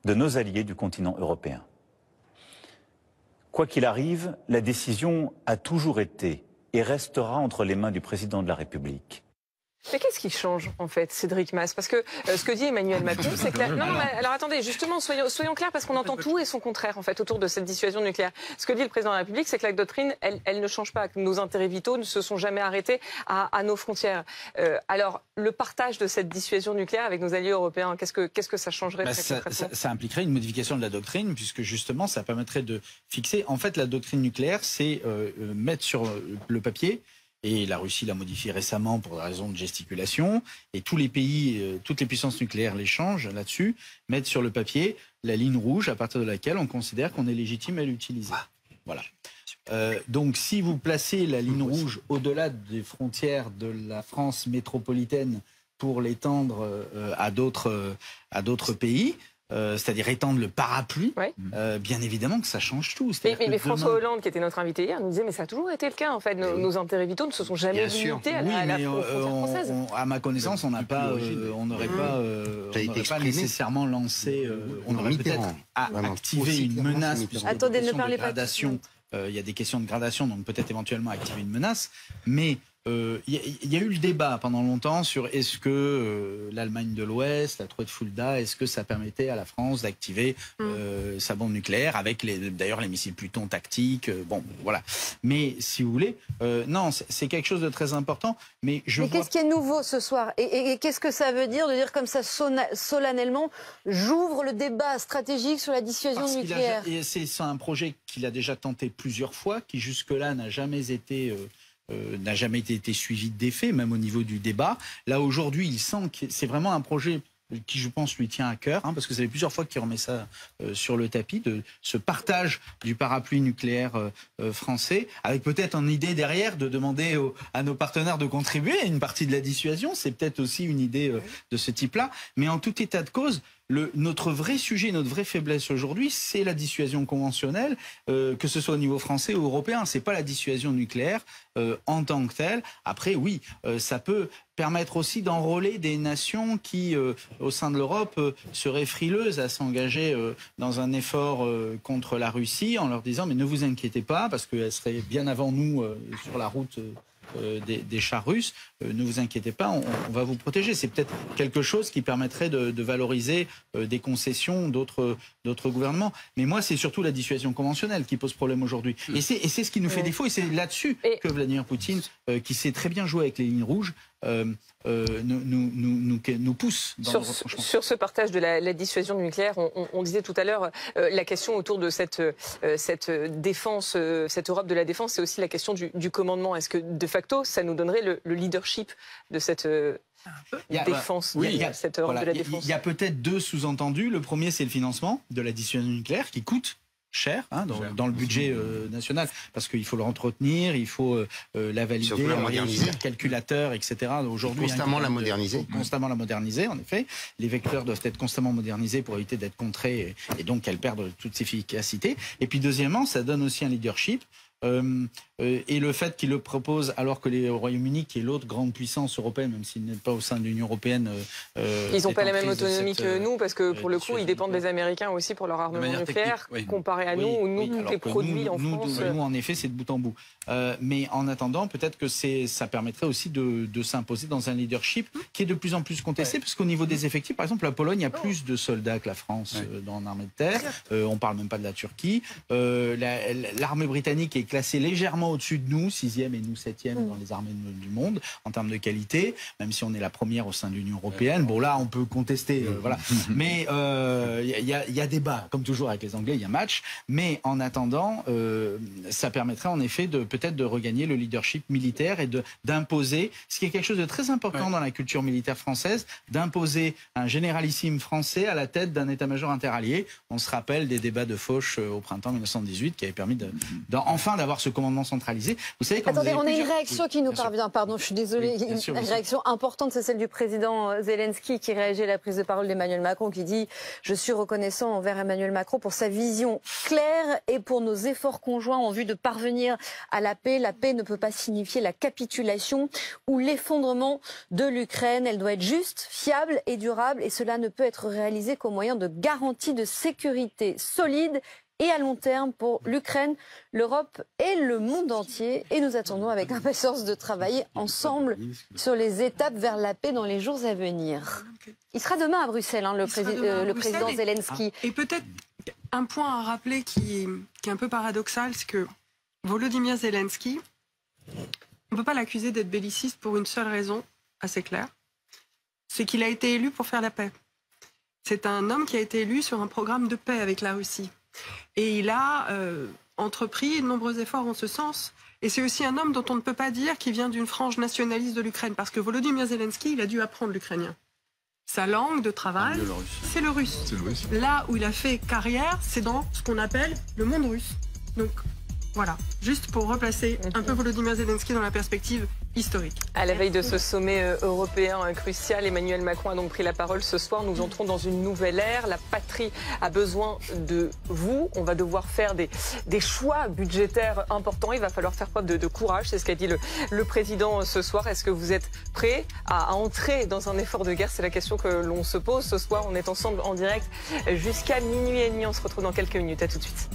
de nos alliés du continent européen. Quoi qu'il arrive, la décision a toujours été et restera entre les mains du président de la République. Mais qu'est-ce qui change, en fait, Cédric Masse? Parce que ce que dit Emmanuel Macron, c'est que... Non, mais alors attendez, justement, soyons clairs, parce qu'on entend tout et son contraire, en fait, autour de cette dissuasion nucléaire. Ce que dit le président de la République, c'est que la doctrine, elle ne change pas, que nos intérêts vitaux ne se sont jamais arrêtés à nos frontières. Alors, le partage de cette dissuasion nucléaire avec nos alliés européens, qu'est-ce que ça changerait très concrètement? Ça impliquerait une modification de la doctrine, puisque justement, ça permettrait de fixer... En fait, la doctrine nucléaire, c'est mettre sur le papier... Et la Russie l'a modifié récemment pour des raisons de gesticulation. Et tous les pays, toutes les puissances nucléaires l'échangent là-dessus, mettent sur le papier la ligne rouge à partir de laquelle on considère qu'on est légitime à l'utiliser. Voilà. Donc si vous placez la ligne rouge au-delà des frontières de la France métropolitaine pour l'étendre à d'autres pays... c'est-à-dire étendre le parapluie, bien évidemment que ça change tout. Mais François Hollande, qui était notre invité hier, nous disait mais ça a toujours été le cas en fait. Nos intérêts vitaux ne se sont jamais limités à la frontière française. À ma connaissance, on n'aurait pas nécessairement lancé, on aurait peut-être activé une menace. Attendez, ne parlez pas. Il y a des questions de gradation, donc peut-être éventuellement activer une menace, mais il y a eu le débat pendant longtemps sur est-ce que l'Allemagne de l'Ouest, la Truppe Fulda, est-ce que ça permettait à la France d'activer sa bombe nucléaire avec d'ailleurs les missiles Pluton tactiques. Bon, voilà. Mais si vous voulez, non, c'est quelque chose de très important. Mais qu'est-ce qui est nouveau ce soir? Et qu'est-ce que ça veut dire de dire comme ça solennellement, j'ouvre le débat stratégique sur la dissuasion nucléaire? C'est un projet qu'il a déjà tenté plusieurs fois, qui jusque-là n'a jamais été suivi d'effet, même au niveau du débat. Là, aujourd'hui, il sent que c'est vraiment un projet qui, je pense, lui tient à cœur, parce que ça fait plusieurs fois qu'il remet ça sur le tapis, de ce partage du parapluie nucléaire français, avec peut-être une idée derrière de demander à nos partenaires de contribuer à une partie de la dissuasion. C'est peut-être aussi une idée de ce type-là. Mais en tout état de cause, notre vrai sujet, notre vraie faiblesse aujourd'hui, c'est la dissuasion conventionnelle, que ce soit au niveau français ou européen. C'est pas la dissuasion nucléaire en tant que telle. Après, oui, ça peut permettre aussi d'enrôler des nations qui, au sein de l'Europe, seraient frileuses à s'engager dans un effort contre la Russie, en leur disant mais ne vous inquiétez pas, parce qu'elle serait bien avant nous sur la route des chars russes, ne vous inquiétez pas, on va vous protéger. C'est peut-être quelque chose qui permettrait de valoriser des concessions d'autres gouvernements. Mais moi, c'est surtout la dissuasion conventionnelle qui pose problème aujourd'hui. Et c'est ce qui nous fait défaut, et c'est là-dessus que Vladimir Poutine, qui sait très bien jouer avec les lignes rouges, nous pousse dans sur ce partage de la dissuasion nucléaire. On disait tout à l'heure la question autour de cette défense, cette Europe de la défense, c'est aussi la question du commandement. Est-ce que de facto ça nous donnerait le leadership de cette défense, cette Europe de la défense? Il y a peut-être deux sous-entendus. Le premier, c'est le financement de la dissuasion nucléaire qui coûte cher dans le budget national, parce qu'il faut le entretenir, il faut la valider, le calculateur, etc. Aujourd'hui, constamment la moderniser. Constamment la moderniser, en effet. Les vecteurs doivent être constamment modernisés pour éviter d'être contrés et donc qu'elles perdent toute efficacité. Et puis deuxièmement, ça donne aussi un leadership. Et le fait qu'il le propose alors que le Royaume-Uni, qui est l'autre grande puissance européenne, même s'il n'est pas au sein de l'Union européenne, ils n'ont pas la même autonomie que nous, parce que pour le coup, ils dépendent des Américains aussi pour leur armement nucléaire, comparé à nous, où nous, tout est produit en France. Nous, en effet, c'est de bout en bout. Mais en attendant, peut-être que ça permettrait aussi de s'imposer dans un leadership qui est de plus en plus contesté, parce qu'au niveau des effectifs, par exemple, la Pologne a plus de soldats que la France dans l'armée de terre. On parle même pas de la Turquie. L'armée britannique est classée légèrement au-dessus de nous, 6e et nous 7e dans les armées du monde, en termes de qualité, même si on est la première au sein de l'Union européenne. Bon, là, on peut contester, voilà. Mais il y a débat, comme toujours avec les Anglais, il y a match. Mais en attendant, ça permettrait en effet peut-être de regagner le leadership militaire et d'imposer, ce qui est quelque chose de très important dans la culture militaire française, d'imposer un généralissime français à la tête d'un état-major interallié. On se rappelle des débats de Foch au printemps 1918 qui avaient permis enfin d'avoir ce commandement centralisé. Vous savez, quand attendez, on a une réaction qui nous parvient. Pardon, je suis désolée. Une réaction importante, c'est celle du président Zelensky qui réagit à la prise de parole d'Emmanuel Macron, qui dit « Je suis reconnaissant envers Emmanuel Macron pour sa vision claire et pour nos efforts conjoints en vue de parvenir à la paix. La paix ne peut pas signifier la capitulation ou l'effondrement de l'Ukraine. Elle doit être juste, fiable et durable, et cela ne peut être réalisé qu'au moyen de garanties de sécurité solides et à long terme pour l'Ukraine, l'Europe et le monde entier. Et nous attendons avec impatience de travailler ensemble sur les étapes vers la paix dans les jours à venir. Il sera demain à Bruxelles, hein, le président Zelensky. Et peut-être un point à rappeler qui est un peu paradoxal, c'est que Volodymyr Zelensky, on ne peut pas l'accuser d'être belliciste pour une seule raison, assez claire, c'est qu'il a été élu pour faire la paix. C'est un homme qui a été élu sur un programme de paix avec la Russie. Et il a entrepris de nombreux efforts en ce sens. Et c'est aussi un homme dont on ne peut pas dire qu'il vient d'une frange nationaliste de l'Ukraine, parce que Volodymyr Zelensky, il a dû apprendre l'ukrainien. Sa langue de travail, c'est le russe. Là où il a fait carrière, c'est dans ce qu'on appelle le monde russe. Donc voilà, juste pour replacer un peu Volodymyr Zelensky dans la perspective historique. À la veille de ce sommet européen crucial, Emmanuel Macron a donc pris la parole ce soir. Nous entrons dans une nouvelle ère. La patrie a besoin de vous. On va devoir faire des choix budgétaires importants. Il va falloir faire preuve de courage. C'est ce qu'a dit le président ce soir. Est-ce que vous êtes prêts à entrer dans un effort de guerre? C'est la question que l'on se pose ce soir. On est ensemble en direct jusqu'à minuit et demi. On se retrouve dans quelques minutes. À tout de suite.